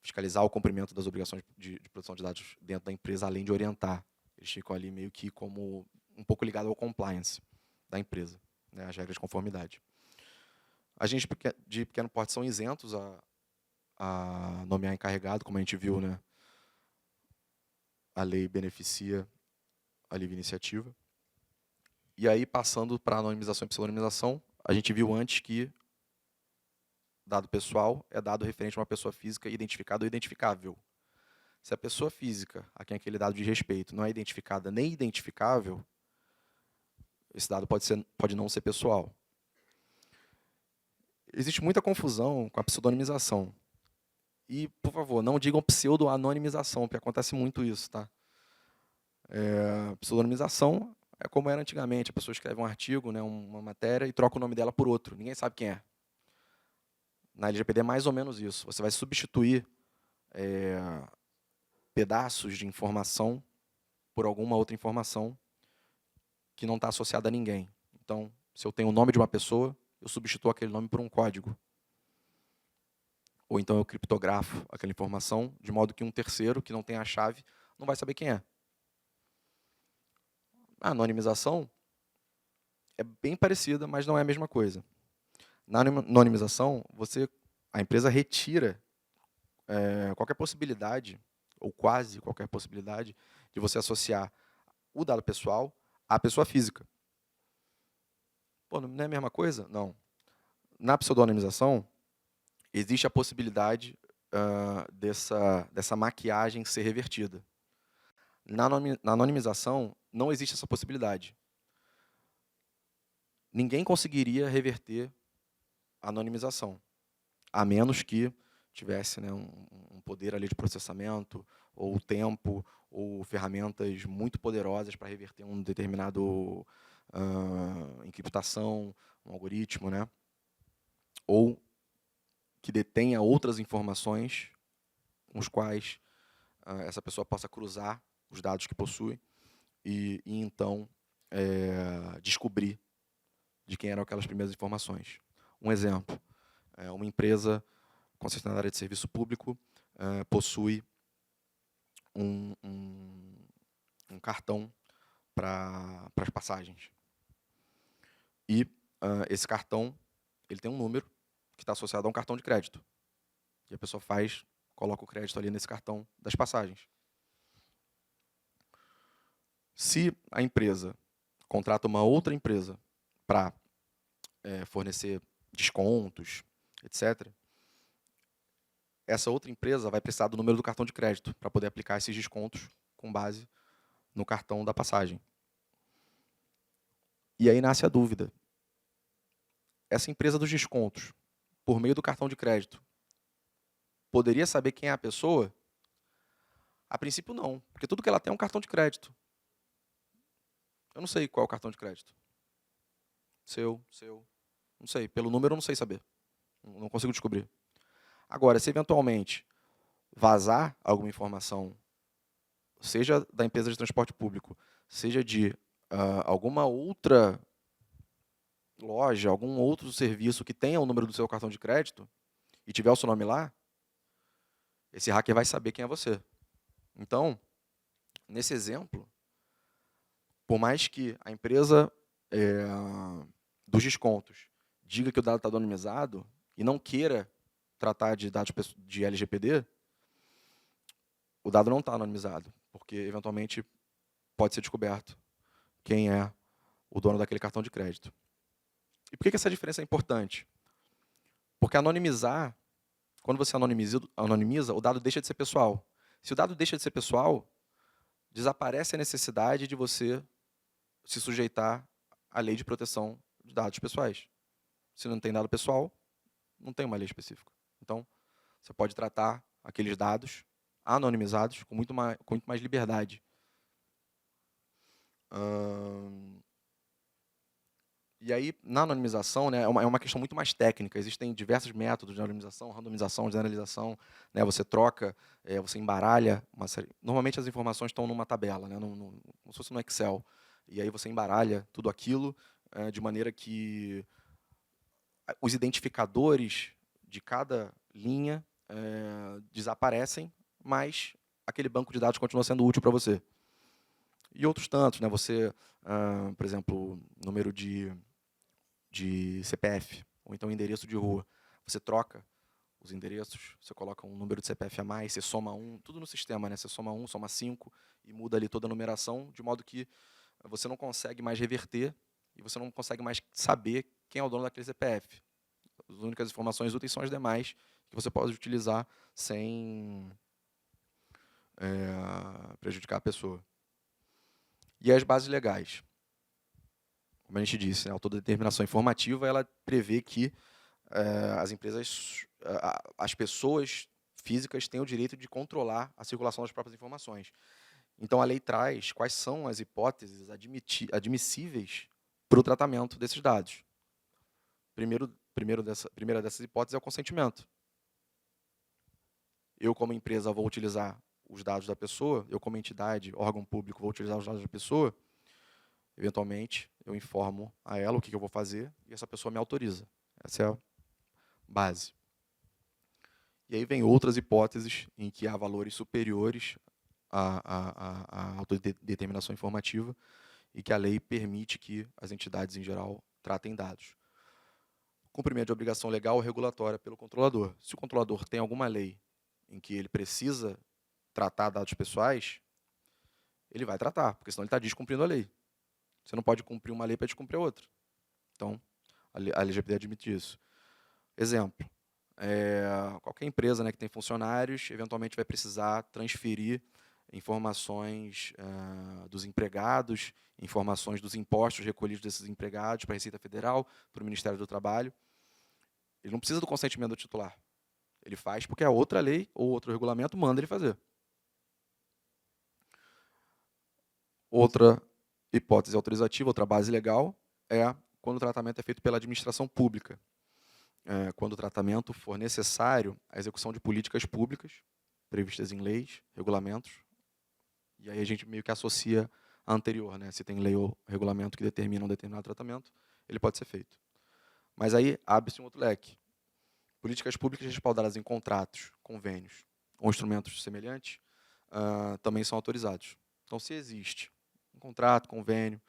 Fiscalizar o cumprimento das obrigações de proteção de dados dentro da empresa, além de orientar. Eles ficam ali meio que como um pouco ligado ao compliance da empresa, né? As regras de conformidade. Agentes de pequeno porte são isentos a nomear encarregado, como a gente viu, né? A lei beneficia a livre iniciativa. E aí, passando para a anonimização e pseudonimização, a gente viu antes que dado pessoal é dado referente a uma pessoa física identificada ou identificável. Se a pessoa física, a quem aquele dado diz respeito, não é identificada nem identificável, esse dado pode não ser pessoal. Existe muita confusão com a pseudonimização. E, por favor, não digam pseudo-anonimização, porque acontece muito isso. Tá? Pseudonimização é como era antigamente. A pessoa escreve um artigo, né, uma matéria, e troca o nome dela por outro. Ninguém sabe quem é. Na LGPD é mais ou menos isso. Você vai substituir pedaços de informação por alguma outra informação que não está associada a ninguém. Então, se eu tenho o nome de uma pessoa, eu substituo aquele nome por um código. Ou então eu criptografo aquela informação, de modo que um terceiro, que não tem a chave, não vai saber quem é. A anonimização é bem parecida, mas não é a mesma coisa. Na anonimização, a empresa retira qualquer possibilidade, ou quase qualquer possibilidade, de você associar o dado pessoal à pessoa física. Pô, não é a mesma coisa? Não. Na pseudonimização, existe a possibilidade dessa maquiagem ser revertida. Na anonimização, não existe essa possibilidade. Ninguém conseguiria reverter a anonimização, a menos que tivesse, né, um poder ali de processamento, ou tempo, ou ferramentas muito poderosas para reverter um determinado encriptação, um algoritmo, né? Ou que detenha outras informações com os quais essa pessoa possa cruzar os dados que possui e então descobrir de quem eram aquelas primeiras informações. Um exemplo, uma empresa concessionária de serviço público possui um cartão para as passagens. E esse cartão ele tem um número que está associado a um cartão de crédito. E a pessoa coloca o crédito ali nesse cartão das passagens. Se a empresa contrata uma outra empresa para fornecer descontos, etc., essa outra empresa vai precisar do número do cartão de crédito para poder aplicar esses descontos com base no cartão da passagem. E aí nasce a dúvida. Essa empresa dos descontos, por meio do cartão de crédito, poderia saber quem é a pessoa? A princípio, não, porque tudo que ela tem é um cartão de crédito. Eu não sei qual é o cartão de crédito. Seu. Não sei. Pelo número, eu não sei saber. Não consigo descobrir. Agora, se eventualmente vazar alguma informação, seja da empresa de transporte público, seja de alguma outra loja, algum outro serviço que tenha o número do seu cartão de crédito e tiver o seu nome lá, esse hacker vai saber quem é você. Então, nesse exemplo, por mais que a empresa dos descontos diga que o dado está anonimizado e não queira tratar de dados de LGPD, o dado não está anonimizado, porque, eventualmente, pode ser descoberto quem é o dono daquele cartão de crédito. E por que essa diferença é importante? Porque quando você anonimiza, o dado deixa de ser pessoal. Se o dado deixa de ser pessoal, desaparece a necessidade de você se sujeitar à lei de proteção de dados pessoais. Se não tem dado pessoal, não tem uma lei específica. Então, você pode tratar aqueles dados anonimizados com muito mais liberdade. E aí, na anonimização, né, é uma questão muito mais técnica. Existem diversos métodos de anonimização, randomização, generalização. Né, você troca, você embaralha uma série. Normalmente as informações estão numa tabela, né, como se fosse no Excel. E aí você embaralha tudo aquilo de maneira que os identificadores de cada linha desaparecem, mas aquele banco de dados continua sendo útil para você. E outros tantos, né? Você, por exemplo, número de CPF, ou então endereço de rua. Você troca os endereços, você coloca um número de CPF a mais, você soma tudo no sistema, né? Você soma 1, soma 5 e muda ali toda a numeração, de modo que você não consegue mais reverter e você não consegue mais saber quem é o dono daquele CPF. As únicas informações úteis são as demais que você pode utilizar sem prejudicar a pessoa. E as bases legais. Como a gente disse, né, a autodeterminação informativa ela prevê que as pessoas físicas têm o direito de controlar a circulação das próprias informações. Então, a lei traz quais são as hipóteses admissíveis para o tratamento desses dados. Primeira dessas hipóteses é o consentimento. Eu, como empresa, vou utilizar os dados da pessoa, eu, como entidade, órgão público, vou utilizar os dados da pessoa, eventualmente, eu informo a ela o que eu vou fazer e essa pessoa me autoriza. Essa é a base. E aí vem outras hipóteses em que há valores superiores à autodeterminação informativa e que a lei permite que as entidades, em geral, tratem dados. Cumprimento de obrigação legal ou regulatória pelo controlador. Se o controlador tem alguma lei em que ele precisa tratar dados pessoais, ele vai tratar, porque senão ele está descumprindo a lei. Você não pode cumprir uma lei para descumprir outra. Então, a LGPD admite isso. Exemplo, qualquer empresa, né, que tem funcionários, eventualmente vai precisar transferir informações dos empregados, informações dos impostos recolhidos desses empregados para a Receita Federal, para o Ministério do Trabalho. Ele não precisa do consentimento do titular. Ele faz porque a outra lei ou outro regulamento manda ele fazer. Outra hipótese autorizativa, outra base legal, é quando o tratamento é feito pela administração pública. Quando o tratamento for necessário à execução de políticas públicas, previstas em leis, regulamentos, e aí a gente meio que associa a anterior, né? Se tem lei ou regulamento que determina um determinado tratamento, ele pode ser feito. Mas aí abre-se um outro leque. Políticas públicas respaldadas em contratos, convênios ou instrumentos semelhantes também são autorizados. Então, se existe um contrato, convênio,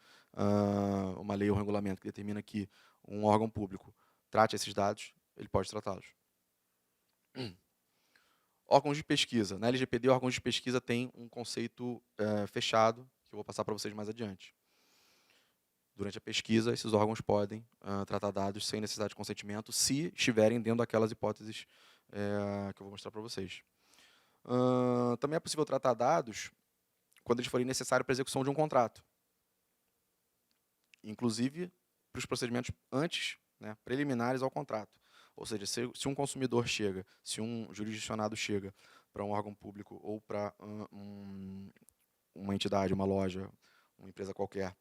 uma lei ou regulamento que determina que um órgão público trate esses dados, ele pode tratá-los. Órgãos de pesquisa. Na LGPD, órgãos de pesquisa têm um conceito fechado, que eu vou passar para vocês mais adiante. Durante a pesquisa, esses órgãos podem tratar dados sem necessidade de consentimento, se estiverem dentro daquelas hipóteses que eu vou mostrar para vocês. Também é possível tratar dados quando eles forem necessários para a execução de um contrato. Inclusive, para os procedimentos antes, preliminares ao contrato. Ou seja, se um consumidor chega, se um jurisdicionado chega para um órgão público ou para uma entidade, uma loja, uma empresa qualquer,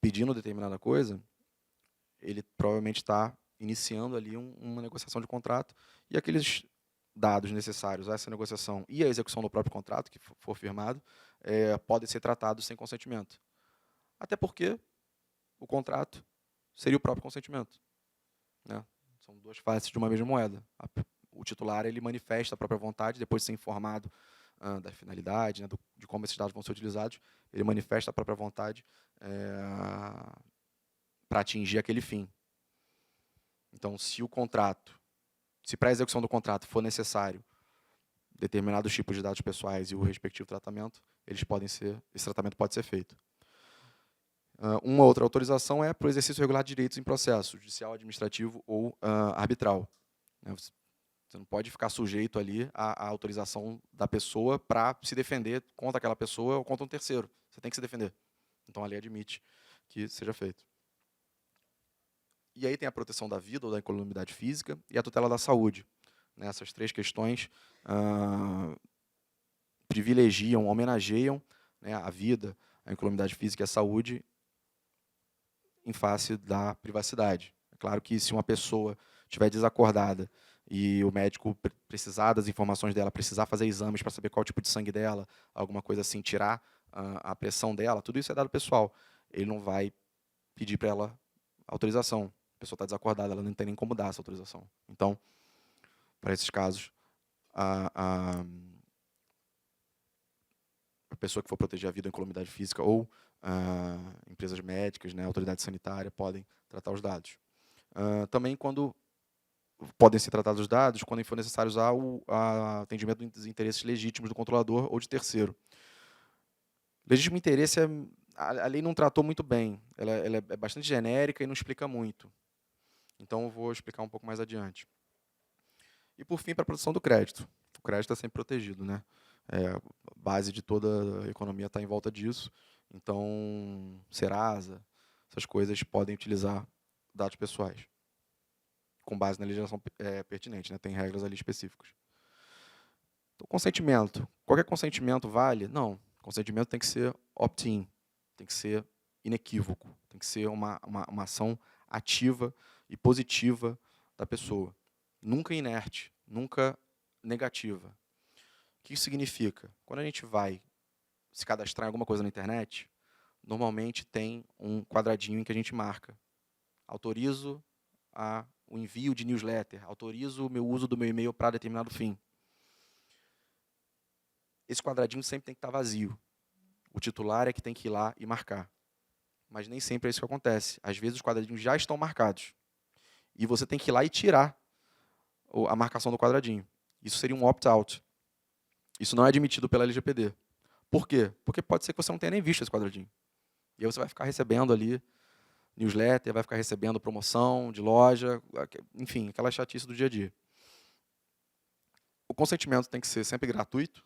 pedindo determinada coisa, ele provavelmente está iniciando ali uma negociação de contrato, e aqueles dados necessários a essa negociação e a execução do próprio contrato, que for firmado, podem ser tratados sem consentimento. Até porque o contrato seria o próprio consentimento. São duas faces de uma mesma moeda. O titular ele manifesta a própria vontade, depois de ser informado da finalidade, de como esses dados vão ser utilizados, ele manifesta a própria vontade para atingir aquele fim. Então, se para a execução do contrato for necessário determinados tipos de dados pessoais e o respectivo tratamento, esse tratamento pode ser feito. Uma outra autorização é para o exercício regular de direitos em processo judicial, administrativo ou arbitral. Você não pode ficar sujeito ali à autorização da pessoa para se defender contra aquela pessoa ou contra um terceiro. Você tem que se defender. Então, a lei admite que seja feito. E aí tem a proteção da vida ou da incolumidade física e a tutela da saúde. Essas três questões privilegiam, homenageiam a vida, a incolumidade física e a saúde em face da privacidade. É claro que se uma pessoa estiver desacordada e o médico precisar das informações dela, precisar fazer exames para saber qual é o tipo de sangue dela, alguma coisa assim, tirar a pressão dela, tudo isso é dado pessoal. Ele não vai pedir para ela autorização. A pessoa está desacordada, ela não tem nem como dar essa autorização. Então, para esses casos, a pessoa que for proteger a vida ou a incolumidade física ou empresas médicas, autoridade sanitária, podem tratar os dados. Também quando podem ser tratados os dados, quando for necessário usar o atendimento dos interesses legítimos do controlador ou de terceiro. Legítimo interesse, a lei não tratou muito bem. Ela é bastante genérica e não explica muito. Então, eu vou explicar um pouco mais adiante. E, por fim, para a proteção do crédito. O crédito está sempre protegido. A base de toda a economia está em volta disso. Então, Serasa, essas coisas podem utilizar dados pessoais, com base na legislação pertinente. Tem regras ali específicas. Então, consentimento. Qualquer consentimento vale? Não. Consentimento tem que ser opt-in. Tem que ser inequívoco. Tem que ser uma ação ativa e positiva da pessoa. Nunca inerte, nunca negativa. O que isso significa? Quando a gente vai se cadastrar em alguma coisa na internet, normalmente tem um quadradinho em que a gente marca: autorizo o envio de newsletter, autorizo o meu uso do meu e-mail para determinado fim. Esse quadradinho sempre tem que estar vazio. O titular é que tem que ir lá e marcar. Mas nem sempre é isso que acontece. Às vezes os quadradinhos já estão marcados. E você tem que ir lá e tirar a marcação do quadradinho. Isso seria um opt-out. Isso não é admitido pela LGPD. Por quê? Porque pode ser que você não tenha nem visto esse quadradinho. E aí você vai ficar recebendo ali newsletter, vai ficar recebendo promoção de loja, enfim, aquela chatice do dia a dia. O consentimento tem que ser sempre gratuito.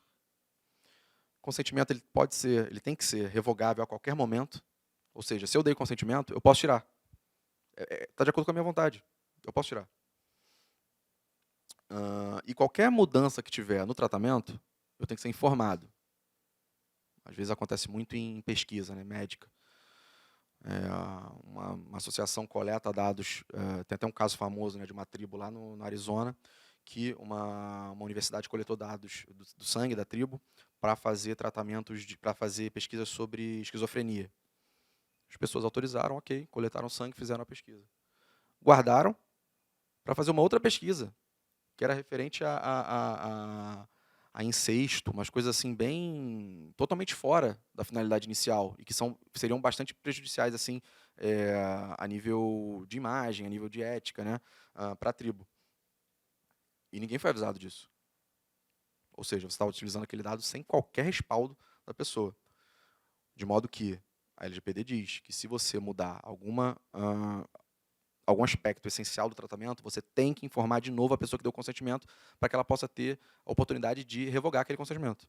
O consentimento ele tem que ser revogável a qualquer momento. Ou seja, se eu dei consentimento, eu posso tirar. Está de acordo com a minha vontade. Eu posso tirar. E qualquer mudança que tiver no tratamento, eu tenho que ser informado. Às vezes acontece muito em pesquisa médica. Uma associação coleta dados, tem até um caso famoso de uma tribo lá no Arizona, que uma universidade coletou dados do sangue da tribo para fazer para fazer pesquisas sobre esquizofrenia. As pessoas autorizaram, ok, coletaram sangue, fizeram a pesquisa. Guardaram para fazer uma outra pesquisa que era referente a incesto, umas coisas assim bem totalmente fora da finalidade inicial e que seriam bastante prejudiciais assim a nível de imagem, a nível de ética, né, para a tribo. E ninguém foi avisado disso. Ou seja, você estava utilizando aquele dado sem qualquer respaldo da pessoa. De modo que a LGPD diz que se você mudar algum aspecto essencial do tratamento, você tem que informar de novo a pessoa que deu o consentimento para que ela possa ter a oportunidade de revogar aquele consentimento.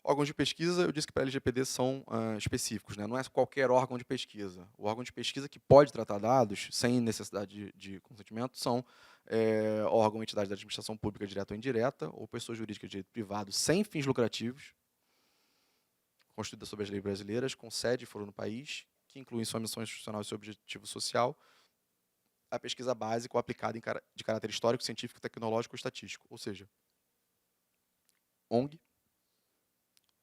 Órgãos de pesquisa, eu disse que para a LGPD são específicos, né? Não é qualquer órgão de pesquisa. O órgão de pesquisa que pode tratar dados sem necessidade de consentimento são órgão ou entidade da administração pública direta ou indireta, ou pessoa jurídica de direito privado sem fins lucrativos, constituída sob as leis brasileiras, com sede e foro no país, que inclui em sua missão institucional e seu objetivo social a pesquisa básica ou aplicada de caráter histórico, científico, tecnológico ou estatístico, ou seja, ONG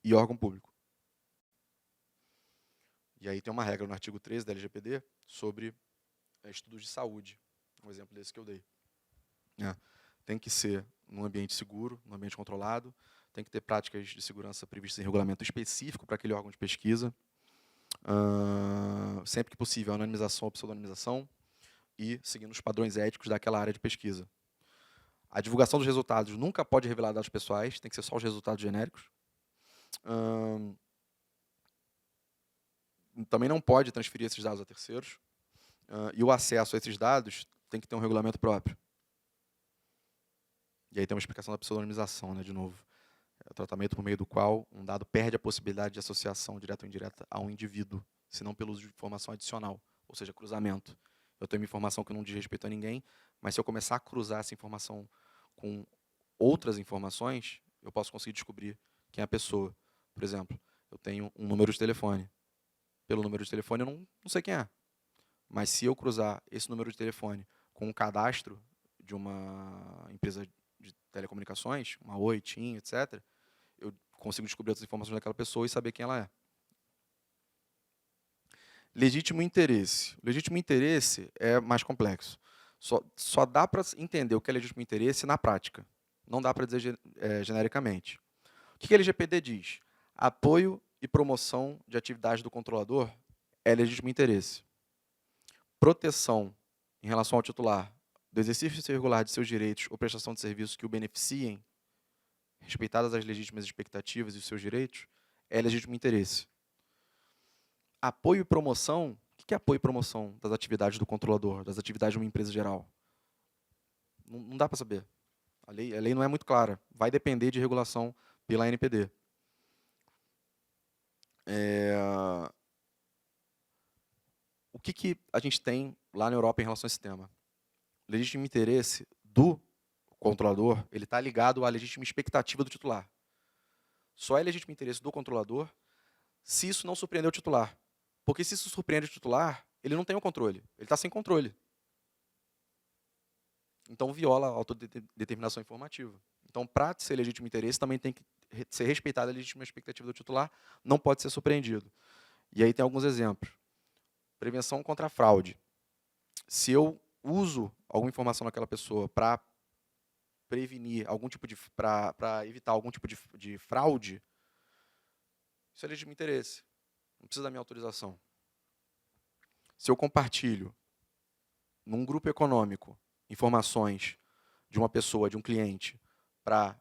e órgão público. E aí tem uma regra no artigo 13 da LGPD sobre estudos de saúde, um exemplo desse que eu dei. Tem que ser num ambiente seguro, num ambiente controlado, tem que ter práticas de segurança previstas em regulamento específico para aquele órgão de pesquisa, sempre que possível, anonimização ou pseudonimização, e seguindo os padrões éticos daquela área de pesquisa. A divulgação dos resultados nunca pode revelar dados pessoais, tem que ser só os resultados genéricos. Também não pode transferir esses dados a terceiros. E o acesso a esses dados tem que ter um regulamento próprio. E aí tem uma explicação da pseudonimização, né, de novo. É o tratamento por meio do qual um dado perde a possibilidade de associação direta ou indireta a um indivíduo, senão pelo uso de informação adicional, ou seja, cruzamento. Eu tenho uma informação que não diz respeito a ninguém, mas se eu começar a cruzar essa informação com outras informações, eu posso conseguir descobrir quem é a pessoa. Por exemplo, eu tenho um número de telefone. Pelo número de telefone eu não sei quem é. Mas se eu cruzar esse número de telefone com um cadastro de uma empresa de telecomunicações, uma Oi, TIM, etc., eu consigo descobrir as informações daquela pessoa e saber quem ela é. Legítimo interesse. O legítimo interesse é mais complexo. Só dá para entender o que é legítimo interesse na prática. Não dá para dizer genericamente. O que a LGPD diz? Apoio e promoção de atividade do controlador é legítimo interesse. Proteção em relação ao titular do exercício irregular de seus direitos ou prestação de serviços que o beneficiem, respeitadas as legítimas expectativas e os seus direitos, é legítimo interesse. Apoio e promoção, o que é apoio e promoção das atividades do controlador, das atividades de uma empresa geral? Não dá para saber. A lei não é muito clara. Vai depender de regulação pela ANPD. O que a gente tem lá na Europa em relação a esse tema? O legítimo interesse do controlador ele está ligado à legítima expectativa do titular. Só é legítimo interesse do controlador se isso não surpreender o titular. Porque se isso surpreende o titular, ele não tem o controle. Ele está sem controle. Então, viola a autodeterminação informativa. Então, para ser legítimo interesse, também tem que ser respeitada a legítima expectativa do titular, não pode ser surpreendido. E aí tem alguns exemplos. Prevenção contra a fraude. Se eu uso alguma informação daquela pessoa para prevenir algum tipo de, para evitar algum tipo de fraude, isso é legítimo interesse. Não precisa da minha autorização. Se eu compartilho num grupo econômico informações de uma pessoa, de um cliente, para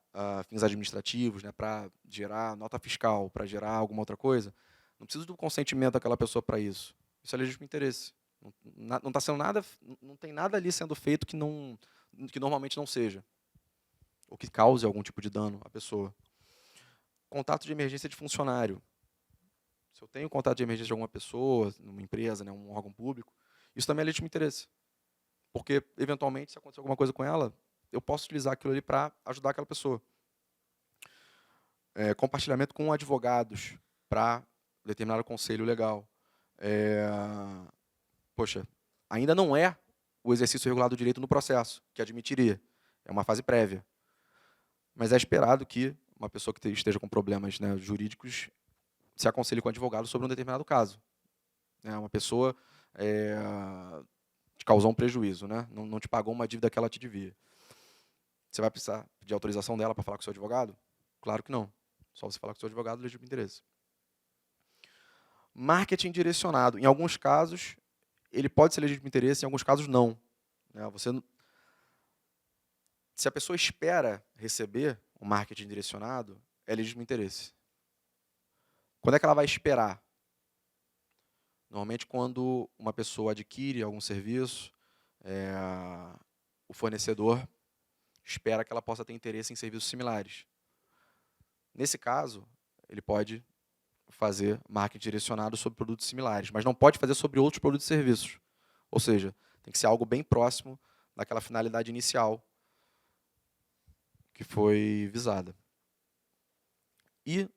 fins administrativos, né, para gerar nota fiscal, para gerar alguma outra coisa, não preciso do consentimento daquela pessoa para isso. Isso é legítimo interesse. Não tá sendo nada, não tem nada ali sendo feito que normalmente não seja, ou que cause algum tipo de dano à pessoa. Contato de emergência de funcionário. Se eu tenho contato de emergência de alguma pessoa, numa empresa, né, um órgão público, isso também é legítimo interesse. Porque, eventualmente, se acontecer alguma coisa com ela, eu posso utilizar aquilo ali para ajudar aquela pessoa. Compartilhamento com advogados para determinado conselho legal. Poxa, ainda não é o exercício regular do direito no processo, que admitiria. É uma fase prévia. Mas é esperado que uma pessoa que esteja com problemas, né, jurídicos se aconselhe com o advogado sobre um determinado caso. Uma pessoa te causou um prejuízo, né? Não te pagou uma dívida que ela te devia. Você vai precisar pedir autorização dela para falar com o seu advogado? Claro que não. Só você falar com o seu advogado, legítimo interesse. Marketing direcionado. Em alguns casos, ele pode ser legítimo interesse, em alguns casos, não. Né? Se a pessoa espera receber o marketing direcionado, é legítimo interesse. Quando é que ela vai esperar? Normalmente, quando uma pessoa adquire algum serviço, o fornecedor espera que ela possa ter interesse em serviços similares. Nesse caso, ele pode fazer marketing direcionado sobre produtos similares, mas não pode fazer sobre outros produtos e serviços. Ou seja, tem que ser algo bem próximo daquela finalidade inicial que foi visada. E,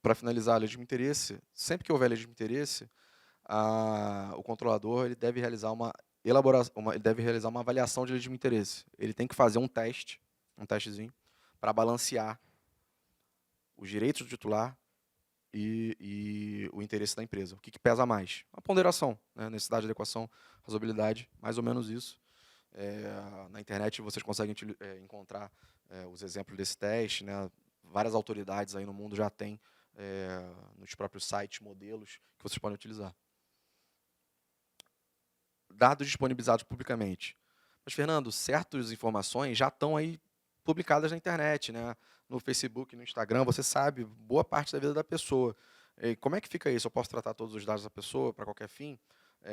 para finalizar, legítimo interesse, sempre que houver legítimo interesse, o controlador ele deve realizar uma avaliação de legítimo interesse. Ele tem que fazer um testezinho, para balancear os direitos do titular e o interesse da empresa. O que pesa mais? A ponderação, né? Necessidade, adequação, razoabilidade, mais ou menos isso. Na internet vocês conseguem encontrar os exemplos desse teste, né? Várias autoridades aí no mundo já têm nos próprios sites, modelos que vocês podem utilizar. Dados disponibilizados publicamente. Mas, Fernando, certas informações já estão aí publicadas na internet, né? No Facebook, no Instagram, você sabe boa parte da vida da pessoa. E como é que fica isso? Eu posso tratar todos os dados da pessoa para qualquer fim?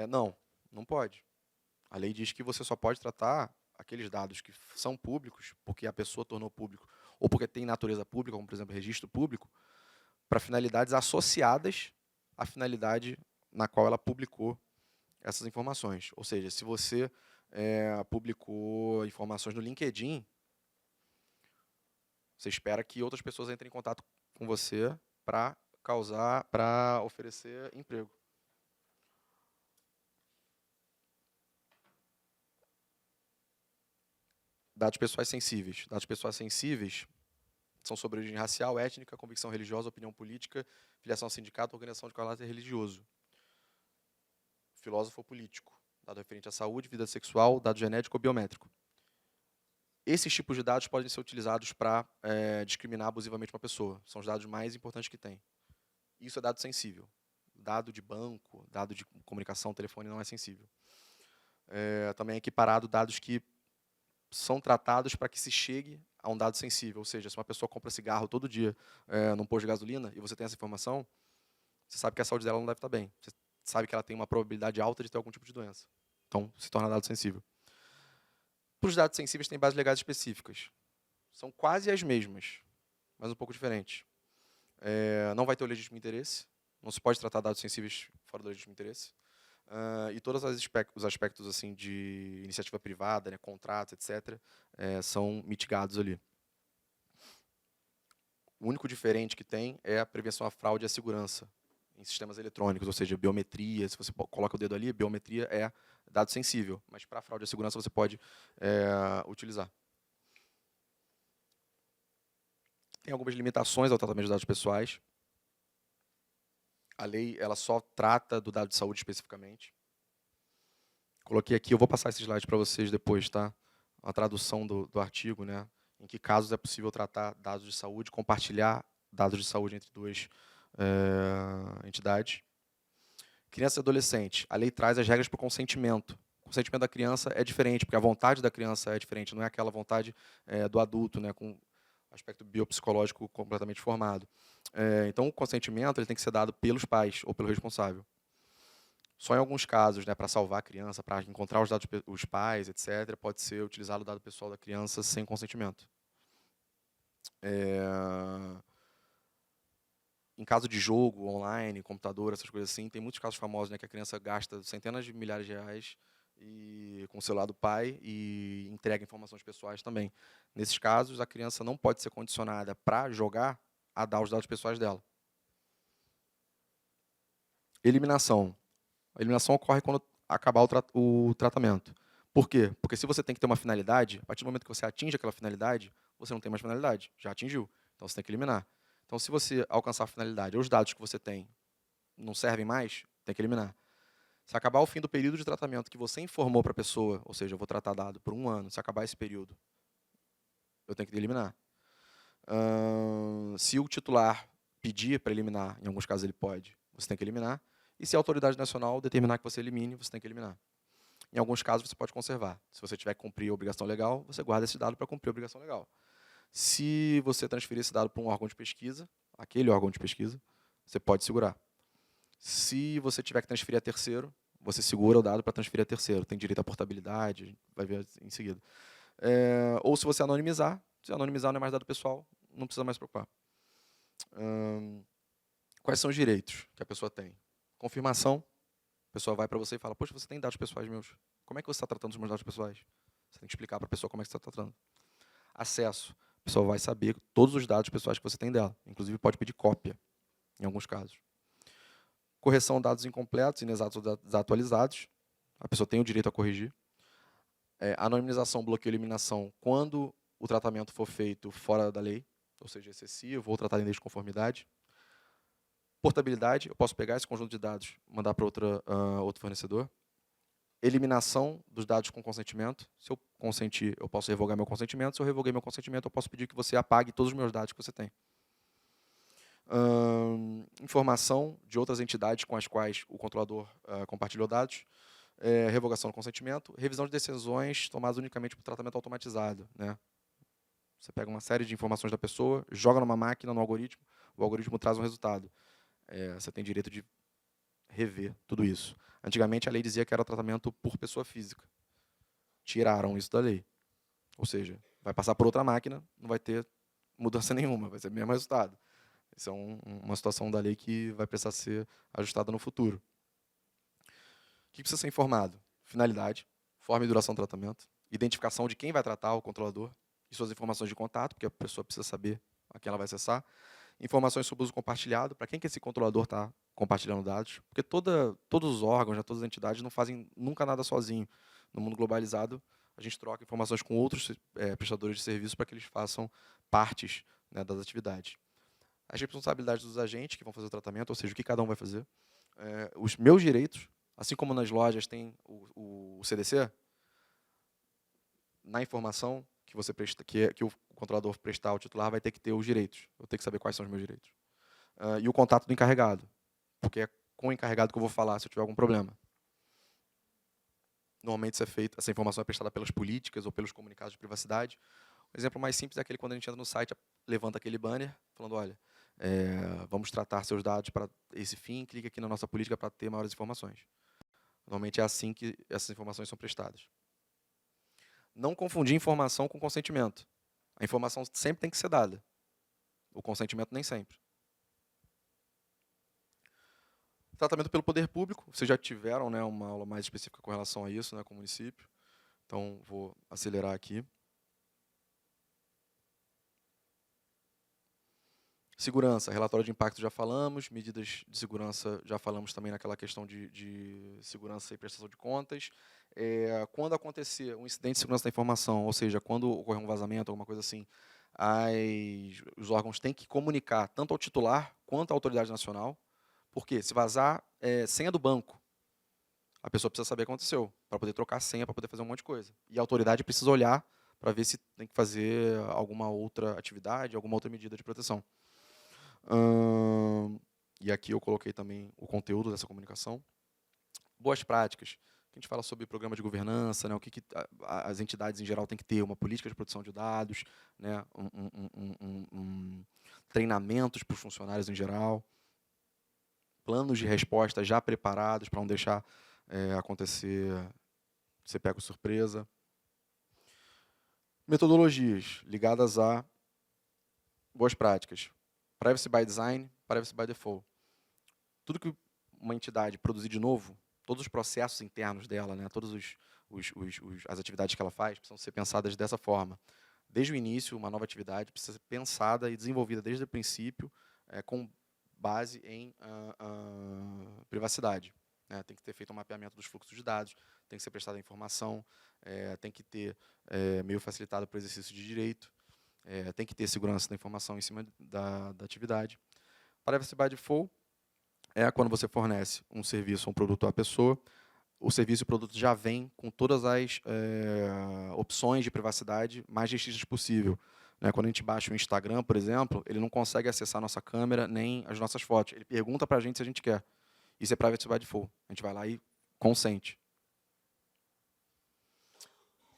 Não pode. A lei diz que você só pode tratar aqueles dados que são públicos, porque a pessoa tornou público, ou porque tem natureza pública, como, por exemplo, registro público, para finalidades associadas à finalidade na qual ela publicou essas informações. Ou seja, se você publicou informações no LinkedIn, você espera que outras pessoas entrem em contato com você para oferecer emprego. Dados pessoais sensíveis. Dados pessoais sensíveis são sobre origem racial, étnica, convicção religiosa, opinião política, filiação a sindicato, organização de caráter religioso. Filósofo ou político. Dado referente à saúde, vida sexual, dado genético ou biométrico. Esses tipos de dados podem ser utilizados para discriminar abusivamente uma pessoa. São os dados mais importantes que tem. Isso é dado sensível. Dado de banco, dado de comunicação, telefone não é sensível. Também é equiparado dados que são tratados para que se chegue a um dado sensível. Ou seja, se uma pessoa compra cigarro todo dia num posto de gasolina e você tem essa informação, você sabe que a saúde dela não deve estar bem. Você sabe que ela tem uma probabilidade alta de ter algum tipo de doença. Então, se torna dado sensível. Para os dados sensíveis, tem bases legais específicas. São quase as mesmas, mas um pouco diferentes. Não vai ter o legítimo interesse. Não se pode tratar dados sensíveis fora do legítimo interesse. E todos os aspectos assim, de iniciativa privada, né, contratos, etc., são mitigados ali. O único diferente que tem é a prevenção à fraude e à segurança em sistemas eletrônicos, ou seja, biometria. Se você coloca o dedo ali, biometria é dado sensível, mas para a fraude e a segurança você pode utilizar. Tem algumas limitações ao tratamento de dados pessoais. A lei ela só trata do dado de saúde especificamente. Coloquei aqui, eu vou passar esse slide para vocês depois, tá? A tradução do artigo, né? Em que casos é possível tratar dados de saúde, compartilhar dados de saúde entre duas entidades. Criança e adolescente. A lei traz as regras para o consentimento. O consentimento da criança é diferente, porque a vontade da criança é diferente, não é aquela vontade do adulto, né, com aspecto biopsicológico completamente formado. Então, o consentimento ele tem que ser dado pelos pais ou pelo responsável. Só em alguns casos, né, para salvar a criança, para encontrar os dados os pais, etc., pode ser utilizado o dado pessoal da criança sem consentimento. Em caso de jogo online, computador, essas coisas assim, tem muitos casos famosos, né, que a criança gasta centenas de milhares de reais com o celular do pai e entrega informações pessoais também. Nesses casos, a criança não pode ser condicionada para jogar a dar os dados pessoais dela. Eliminação. A eliminação ocorre quando acabar o tratamento. Por quê? Porque se você tem que ter uma finalidade, a partir do momento que você atinge aquela finalidade, você não tem mais finalidade, já atingiu. Então, você tem que eliminar. Então, se você alcançar a finalidade, ou os dados que você tem não servem mais, tem que eliminar. Se acabar o fim do período de tratamento que você informou para a pessoa, ou seja, eu vou tratar dado por 1 ano, se acabar esse período, eu tenho que eliminar. Se o titular pedir para eliminar, em alguns casos ele pode, você tem que eliminar. E se a autoridade nacional determinar que você elimine, você tem que eliminar. Em alguns casos, você pode conservar. Se você tiver que cumprir a obrigação legal, você guarda esse dado para cumprir a obrigação legal. Se você transferir esse dado para um órgão de pesquisa, aquele órgão de pesquisa, você pode segurar. Se você tiver que transferir a terceiro, você segura o dado para transferir a terceiro. Tem direito à portabilidade, vai ver em seguida. Ou se você anonimizar não é mais dado pessoal, não precisa mais se preocupar. Quais são os direitos que a pessoa tem? Confirmação. A pessoa vai para você e fala, poxa, você tem dados pessoais meus. Como é que você está tratando os meus dados pessoais? Você tem que explicar para a pessoa como é que você está tratando. Acesso. A pessoa vai saber todos os dados pessoais que você tem dela. Inclusive, pode pedir cópia, em alguns casos. Correção de dados incompletos, inexatos ou desatualizados. A pessoa tem o direito a corrigir. Anonimização, bloqueio e eliminação quando o tratamento for feito fora da lei, ou seja, excessivo ou tratado em desconformidade. Portabilidade, eu posso pegar esse conjunto de dados e mandar para outro fornecedor. Eliminação dos dados com consentimento. Se eu consentir, eu posso revogar meu consentimento. Se eu revoguei meu consentimento, eu posso pedir que você apague todos os meus dados que você tem. Informação de outras entidades com as quais o controlador compartilhou dados. Revogação do consentimento. Revisão de decisões tomadas unicamente por tratamento automatizado, né? Você pega uma série de informações da pessoa, joga numa máquina, no algoritmo, o algoritmo traz um resultado. Você tem direito de rever tudo isso. Antigamente, a lei dizia que era tratamento por pessoa física. Tiraram isso da lei. Ou seja, vai passar por outra máquina, não vai ter mudança nenhuma, vai ser o mesmo resultado. Isso é uma situação da lei que vai precisar ser ajustada no futuro. O que precisa ser informado? Finalidade, forma e duração do tratamento, identificação de quem vai tratar, o controlador, e suas informações de contato, porque a pessoa precisa saber a quem ela vai acessar. Informações sobre uso compartilhado, para quem que esse controlador está compartilhando dados, porque todos os órgãos, né, todas as entidades não fazem nunca nada sozinho. No mundo globalizado, a gente troca informações com outros prestadores de serviço para que eles façam partes, né, das atividades. As responsabilidades dos agentes que vão fazer o tratamento, ou seja, o que cada um vai fazer. Os meus direitos, assim como nas lojas tem o CDC, na informação que você presta, que o controlador prestar ao titular vai ter que ter os direitos. Eu tenho que saber quais são os meus direitos. E o contato do encarregado, porque é com o encarregado que eu vou falar se eu tiver algum problema. Normalmente essa informação é prestada pelas políticas ou pelos comunicados de privacidade. O exemplo mais simples é aquele quando a gente entra no site, levanta aquele banner, falando, olha, vamos tratar seus dados para esse fim, clique aqui na nossa política para ter maiores informações. Normalmente é assim que essas informações são prestadas. Não confundir informação com consentimento. A informação sempre tem que ser dada. O consentimento nem sempre. Tratamento pelo poder público. Vocês já tiveram, né, uma aula mais específica com relação a isso, né, com o município. Então, vou acelerar aqui. Segurança, relatório de impacto já falamos, medidas de segurança já falamos também naquela questão de segurança e prestação de contas. Quando acontecer um incidente de segurança da informação, ou seja, quando ocorrer um vazamento, alguma coisa assim, os órgãos têm que comunicar tanto ao titular quanto à autoridade nacional, porque se vazar senha do banco, a pessoa precisa saber o que aconteceu, para poder trocar a senha, para poder fazer um monte de coisa. E a autoridade precisa olhar para ver se tem que fazer alguma outra atividade, alguma outra medida de proteção. E aqui eu coloquei também o conteúdo dessa comunicação. Boas práticas. A gente fala sobre programa de governança, né, o que as entidades em geral têm que ter, uma política de proteção de dados, né, treinamentos para os funcionários em geral, planos de resposta já preparados para não deixar acontecer, você pega surpresa. Metodologias ligadas a boas práticas. Privacy by design, privacy by default. Tudo que uma entidade produzir de novo, todos os processos internos dela, né, todas as atividades que ela faz, precisam ser pensadas dessa forma. Desde o início, uma nova atividade precisa ser pensada e desenvolvida desde o princípio, com base em privacidade. Né? Tem que ter feito um mapeamento dos fluxos de dados, tem que ser prestada informação, tem que ter meio facilitado para o exercício de direito, tem que ter segurança da informação em cima da atividade. Privacy by default é quando você fornece um serviço ou um produto à pessoa, o serviço e o produto já vem com todas as opções de privacidade mais restritas possível. Né? Quando a gente baixa o Instagram, por exemplo, ele não consegue acessar a nossa câmera nem as nossas fotos. Ele pergunta para a gente se a gente quer. Isso é Privacy by Default. A gente vai lá e consente.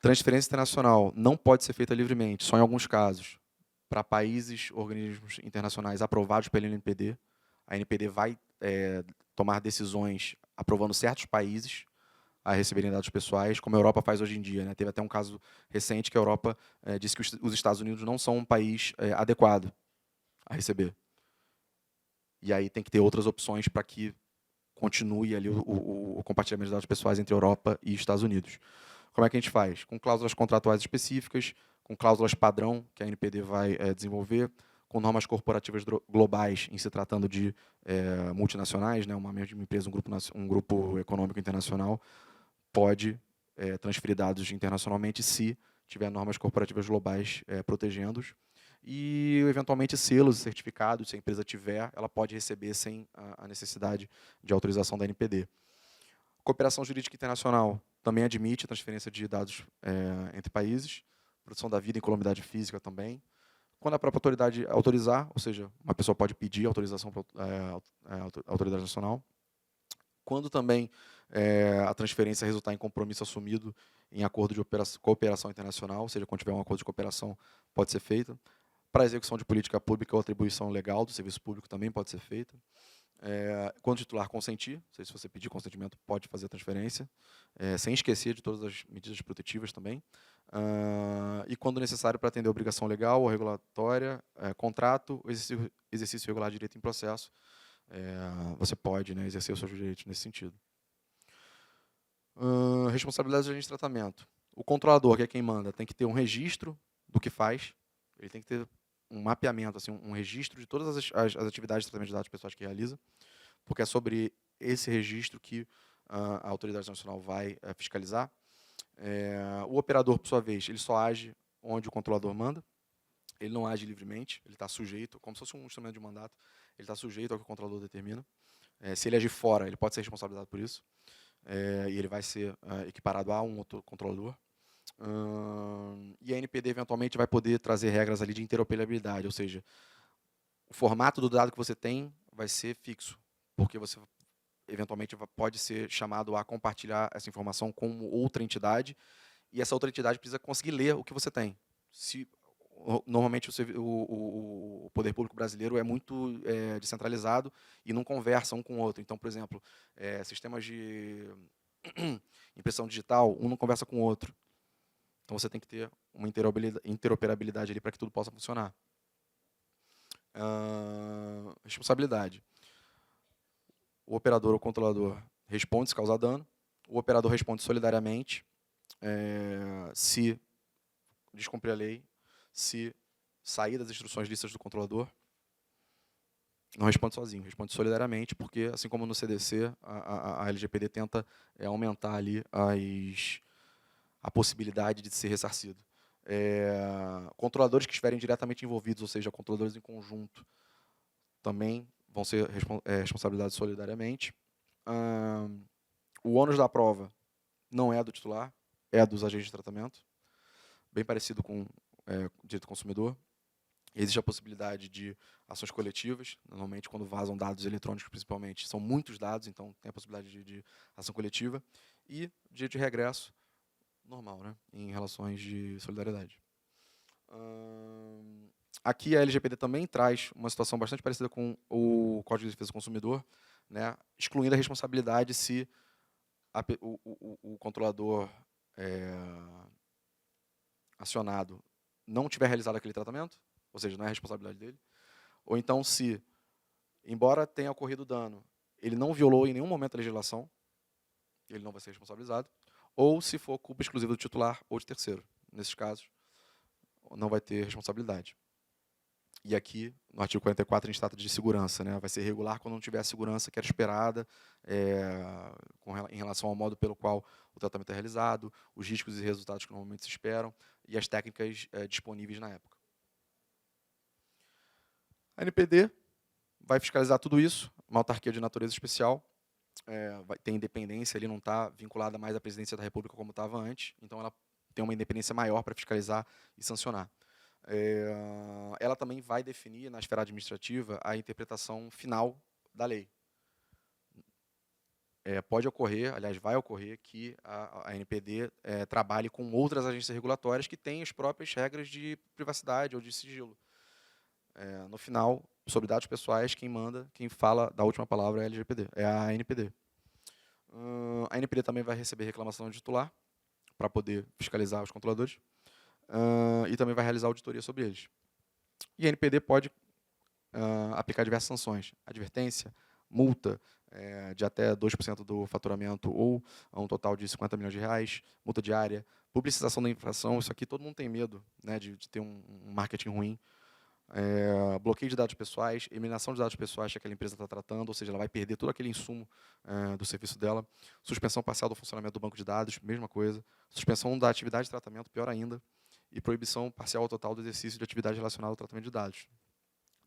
Transferência internacional não pode ser feita livremente, só em alguns casos. Para países, organismos internacionais aprovados pela NPD, a NPD vai tomar decisões aprovando certos países a receberem dados pessoais, como a Europa faz hoje em dia. Né? Teve até um caso recente que a Europa disse que os Estados Unidos não são um país adequado a receber. E aí tem que ter outras opções para que continue ali o compartilhamento de dados pessoais entre Europa e Estados Unidos. Como é que a gente faz? Com cláusulas contratuais específicas, com cláusulas padrão que a NPD vai desenvolver, com normas corporativas globais em se tratando de multinacionais, né, uma mesma empresa, um grupo econômico internacional, pode transferir dados internacionalmente se tiver normas corporativas globais protegendo-os. E, eventualmente, selos e certificados, se a empresa tiver, ela pode receber sem a necessidade de autorização da NPD. Cooperação jurídica internacional também admite a transferência de dados entre países, proteção da vida e incolumidade física também. Quando a própria autoridade autorizar, ou seja, uma pessoa pode pedir autorização para a autoridade nacional. Quando também a transferência resultar em compromisso assumido em acordo de cooperação internacional, ou seja, quando tiver um acordo de cooperação, pode ser feita. Para a execução de política pública ou atribuição legal do serviço público também pode ser feita. Quando o titular consentir, não sei se você pedir consentimento, pode fazer a transferência, sem esquecer de todas as medidas protetivas também. E quando necessário para atender a obrigação legal ou regulatória, contrato, exercício regular de direito em processo, você pode, né, exercer os seus direitos nesse sentido. Responsabilidades de agente de tratamento. O controlador, que é quem manda, tem que ter um registro do que faz, ele tem que ter um mapeamento, assim, um registro de todas as atividades de tratamento de dados pessoais que realiza, porque é sobre esse registro que a autoridade nacional vai fiscalizar. O operador, por sua vez, ele só age onde o controlador manda, ele não age livremente, ele está sujeito, como se fosse um instrumento de mandato, ele está sujeito ao que o controlador determina. Se ele agir fora, ele pode ser responsabilizado por isso, e ele vai ser equiparado a um outro controlador. E a NPD eventualmente vai poder trazer regras ali de interoperabilidade, ou seja, o formato do dado que você tem vai ser fixo, porque você eventualmente pode ser chamado a compartilhar essa informação com outra entidade, e essa outra entidade precisa conseguir ler o que você tem. Normalmente o poder público brasileiro é muito descentralizado e não conversa um com o outro. Então, por exemplo, sistemas de impressão digital, um não conversa com o outro. Então, você tem que ter uma interoperabilidade ali para que tudo possa funcionar. Responsabilidade. O operador ou controlador responde se causar dano. O operador responde solidariamente se descumprir a lei, se sair das instruções listas do controlador. Não responde sozinho, responde solidariamente, porque, assim como no CDC, a LGPD tenta aumentar ali a possibilidade de ser ressarcido. Controladores que estiverem diretamente envolvidos, ou seja, controladores em conjunto, também vão ser responsabilizados solidariamente. O ônus da prova não é do titular, é dos agentes de tratamento, bem parecido com direito do consumidor. Existe a possibilidade de ações coletivas, normalmente quando vazam dados eletrônicos, principalmente, são muitos dados, então tem a possibilidade de ação coletiva. E direito de regresso, normal, né, em relações de solidariedade. Aqui a LGPD também traz uma situação bastante parecida com o Código de Defesa do Consumidor, né, excluindo a responsabilidade se o controlador acionado não tiver realizado aquele tratamento, ou seja, não é a responsabilidade dele, ou então se, embora tenha ocorrido dano, ele não violou em nenhum momento a legislação, ele não vai ser responsabilizado, ou se for culpa exclusiva do titular ou de terceiro. Nesses casos, não vai ter responsabilidade. E aqui, no artigo 44, a gente trata de segurança, né? Vai ser regular quando não tiver a segurança que era esperada em relação ao modo pelo qual o tratamento é realizado, os riscos e resultados que normalmente se esperam e as técnicas disponíveis na época. A NPD vai fiscalizar tudo isso, uma autarquia de natureza especial, tem independência ali, não está vinculada mais à presidência da República como estava antes, então ela tem uma independência maior para fiscalizar e sancionar. Ela também vai definir, na esfera administrativa, a interpretação final da lei. Pode ocorrer, aliás, vai ocorrer, que a ANPD trabalhe com outras agências regulatórias que têm as próprias regras de privacidade ou de sigilo. No final, sobre dados pessoais, quem manda, quem fala da última palavra é a LGPD, é a ANPD. A ANPD também vai receber reclamação de titular para poder fiscalizar os controladores e também vai realizar auditoria sobre eles. E a ANPD pode aplicar diversas sanções, advertência, multa de até 2% do faturamento ou a um total de 50 milhões de reais, multa diária, publicização da infração, isso aqui todo mundo tem medo, né, de ter um marketing ruim, bloqueio de dados pessoais, eliminação de dados pessoais que aquela empresa está tratando, ou seja, ela vai perder todo aquele insumo do serviço dela, suspensão parcial do funcionamento do banco de dados, mesma coisa, suspensão da atividade de tratamento, pior ainda, e proibição parcial ou total do exercício de atividade relacionada ao tratamento de dados.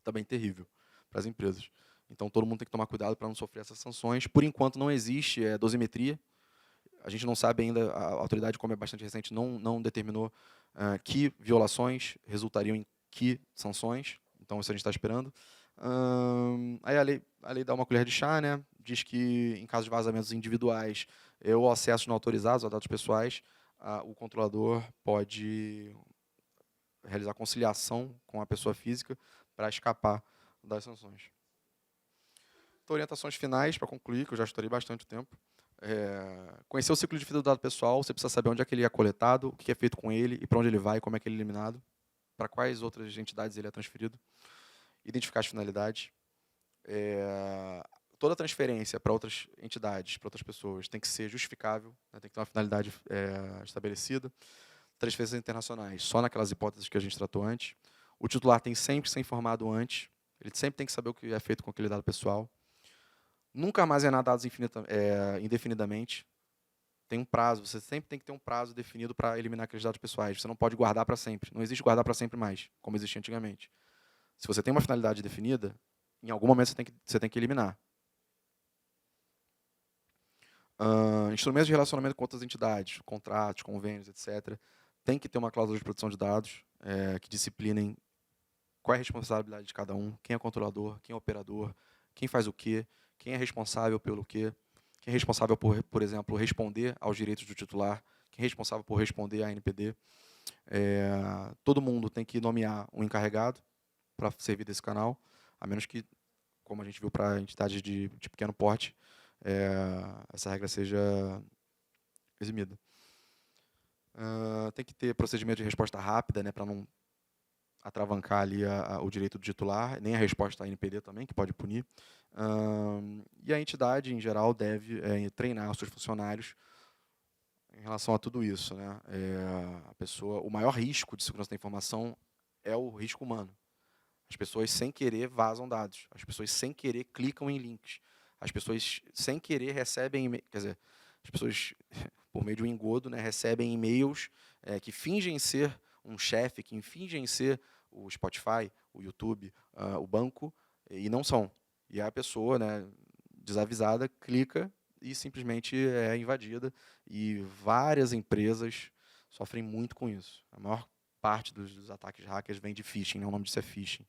Também terrível para as empresas. Então, todo mundo tem que tomar cuidado para não sofrer essas sanções. Por enquanto, não existe dosimetria. A gente não sabe ainda, a autoridade, como é bastante recente, não determinou que violações resultariam em que sanções. Então, isso a gente está esperando. Aí a lei dá uma colher de chá, né? Diz que, em caso de vazamentos individuais ou acessos não autorizados a dados pessoais, o controlador pode realizar conciliação com a pessoa física para escapar das sanções. Então, orientações finais, para concluir, que eu já estourei bastante tempo. Conhecer o ciclo de vida do dado pessoal, você precisa saber onde é que ele é coletado, o que é feito com ele e para onde ele vai, como é que ele é eliminado, para quais outras entidades ele é transferido. Identificar as finalidades. Toda transferência para outras entidades, para outras pessoas, tem que ser justificável, né, tem que ter uma finalidade estabelecida. Transferências internacionais, só naquelas hipóteses que a gente tratou antes. O titular tem sempre que ser informado antes, ele sempre tem que saber o que é feito com aquele dado pessoal. Nunca armazenar dados indefinidamente. Tem um prazo, você sempre tem que ter um prazo definido para eliminar aqueles dados pessoais. Você não pode guardar para sempre. Não existe guardar para sempre mais, como existia antigamente. Se você tem uma finalidade definida, em algum momento você tem que eliminar. Instrumentos de relacionamento com outras entidades, contratos, convênios, etc. Tem que ter uma cláusula de proteção de dados que disciplinem qual é a responsabilidade de cada um, quem é controlador, quem é operador, quem faz o quê, quem é responsável pelo quê, quem é responsável por exemplo, responder aos direitos do titular, quem é responsável por responder à NPD. Todo mundo tem que nomear um encarregado para servir desse canal, a menos que, como a gente viu para entidades de pequeno porte, essa regra seja eximida. Tem que ter procedimento de resposta rápida, né, para não atravancar ali o direito do titular, nem a resposta à NPD também, que pode punir. E a entidade, em geral, deve treinar os seus funcionários em relação a tudo isso, né? O maior risco de segurança da informação é o risco humano. As pessoas, sem querer, vazam dados. As pessoas, sem querer, clicam em links. As pessoas, sem querer, recebem... Quer dizer, as pessoas, por meio de um engodo, né, recebem e-mails que fingem ser um chefe, que fingem ser o Spotify, o YouTube, o banco, e não são. E a pessoa, né, desavisada, clica e simplesmente é invadida. E várias empresas sofrem muito com isso. A maior parte dos ataques hackers vem de phishing, né? O nome disso é phishing.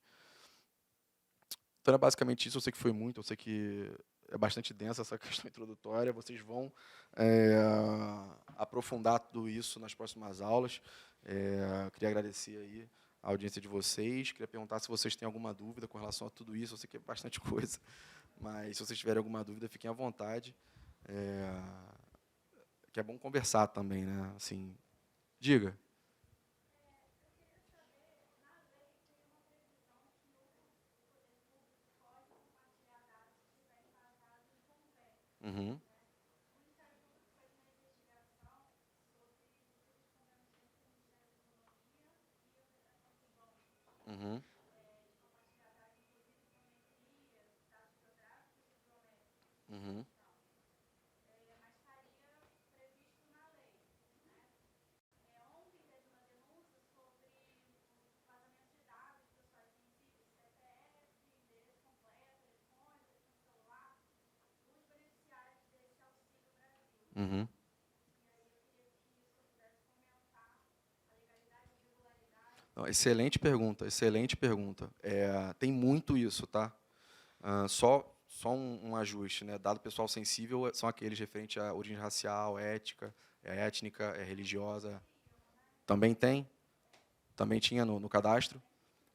Então, é basicamente isso. Eu sei que foi muito, eu sei que é bastante densa essa questão introdutória. Vocês vão aprofundar tudo isso nas próximas aulas. Queria agradecer aí a audiência de vocês. Queria perguntar se vocês têm alguma dúvida com relação a tudo isso. Eu sei que é bastante coisa, mas se vocês tiverem alguma dúvida, fiquem à vontade. Que é bom conversar também, né? Assim, diga. Uhum. Uhum. Uhum. Uhum. Não, excelente pergunta, excelente pergunta. Tem muito isso, tá? Só um ajuste, né? Dado pessoal sensível são aqueles referentes à origem racial, ética, étnica, religiosa. Também tem, também tinha no cadastro.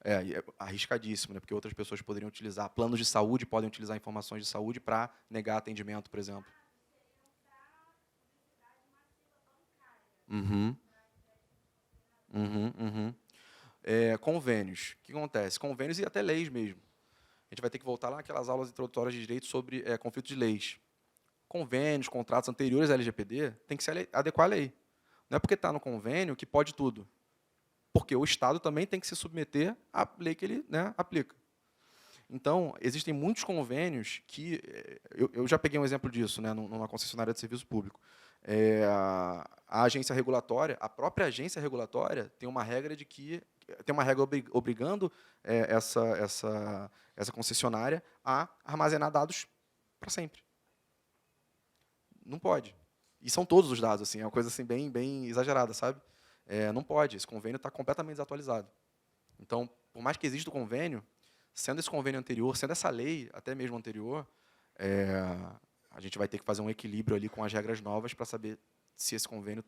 E é arriscadíssimo, né? Porque outras pessoas poderiam utilizar, planos de saúde podem utilizar informações de saúde para negar atendimento, por exemplo. Uhum, uhum. Convênios. O que acontece? Convênios e até leis mesmo. A gente vai ter que voltar lá naquelas aulas introdutórias de direito sobre conflito de leis. Convênios, contratos anteriores à LGPD, tem que se adequar à lei. Não é porque está no convênio que pode tudo. Porque o Estado também tem que se submeter à lei que ele, né, aplica. Então, existem muitos convênios que... Eu já peguei um exemplo disso, né, numa concessionária de serviço público. A agência regulatória, a própria agência regulatória tem uma regra de que tem uma regra obrigando essa concessionária a armazenar dados para sempre. Não pode. E são todos os dados, assim, é uma coisa assim, bem exagerada, sabe? Não pode, esse convênio está completamente desatualizado. Então, por mais que exista o convênio, sendo esse convênio anterior, sendo essa lei até mesmo anterior, a gente vai ter que fazer um equilíbrio ali com as regras novas para saber se esse convênio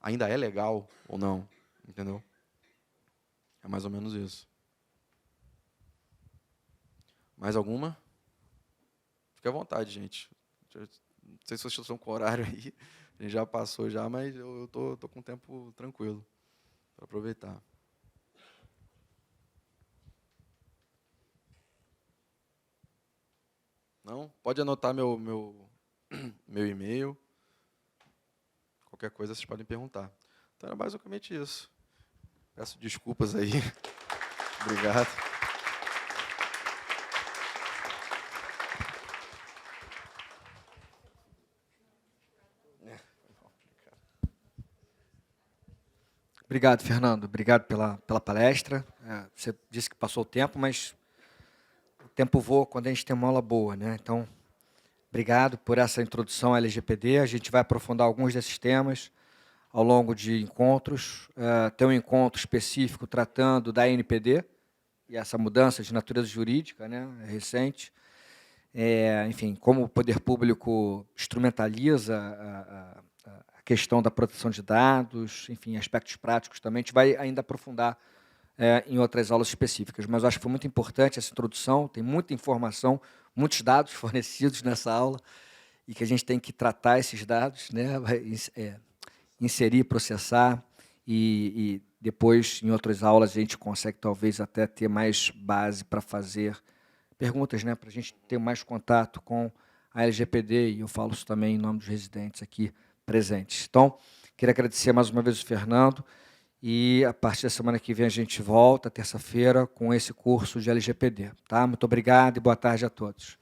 ainda é legal ou não, entendeu? É mais ou menos isso. Mais alguma? Fique à vontade, gente. Não sei se vocês estão com o horário aí, a gente já passou já, mas eu tô com o tempo tranquilo para aproveitar. Não? Pode anotar meu e-mail. Qualquer coisa vocês podem perguntar. Então era basicamente isso. Peço desculpas aí. Obrigado. Obrigado, Fernando. Obrigado pela palestra. Você disse que passou o tempo, mas o tempo voa quando a gente tem uma aula boa, né? Então, obrigado por essa introdução à LGPD. A gente vai aprofundar alguns desses temas ao longo de encontros. Tem um encontro específico tratando da NPD e essa mudança de natureza jurídica, né, recente. Enfim, como o poder público instrumentaliza a questão da proteção de dados, enfim, aspectos práticos também. A gente vai ainda aprofundar em outras aulas específicas, mas eu acho que foi muito importante essa introdução, tem muita informação, muitos dados fornecidos nessa aula, e que a gente tem que tratar esses dados, né, inserir, processar, e depois, em outras aulas, a gente consegue talvez até ter mais base para fazer perguntas, né, para a gente ter mais contato com a LGPD, e eu falo isso também em nome dos residentes aqui presentes. Então, queria agradecer mais uma vez o Fernando, e a partir da semana que vem a gente volta, terça-feira, com esse curso de LGPD. Tá? Muito obrigado e boa tarde a todos.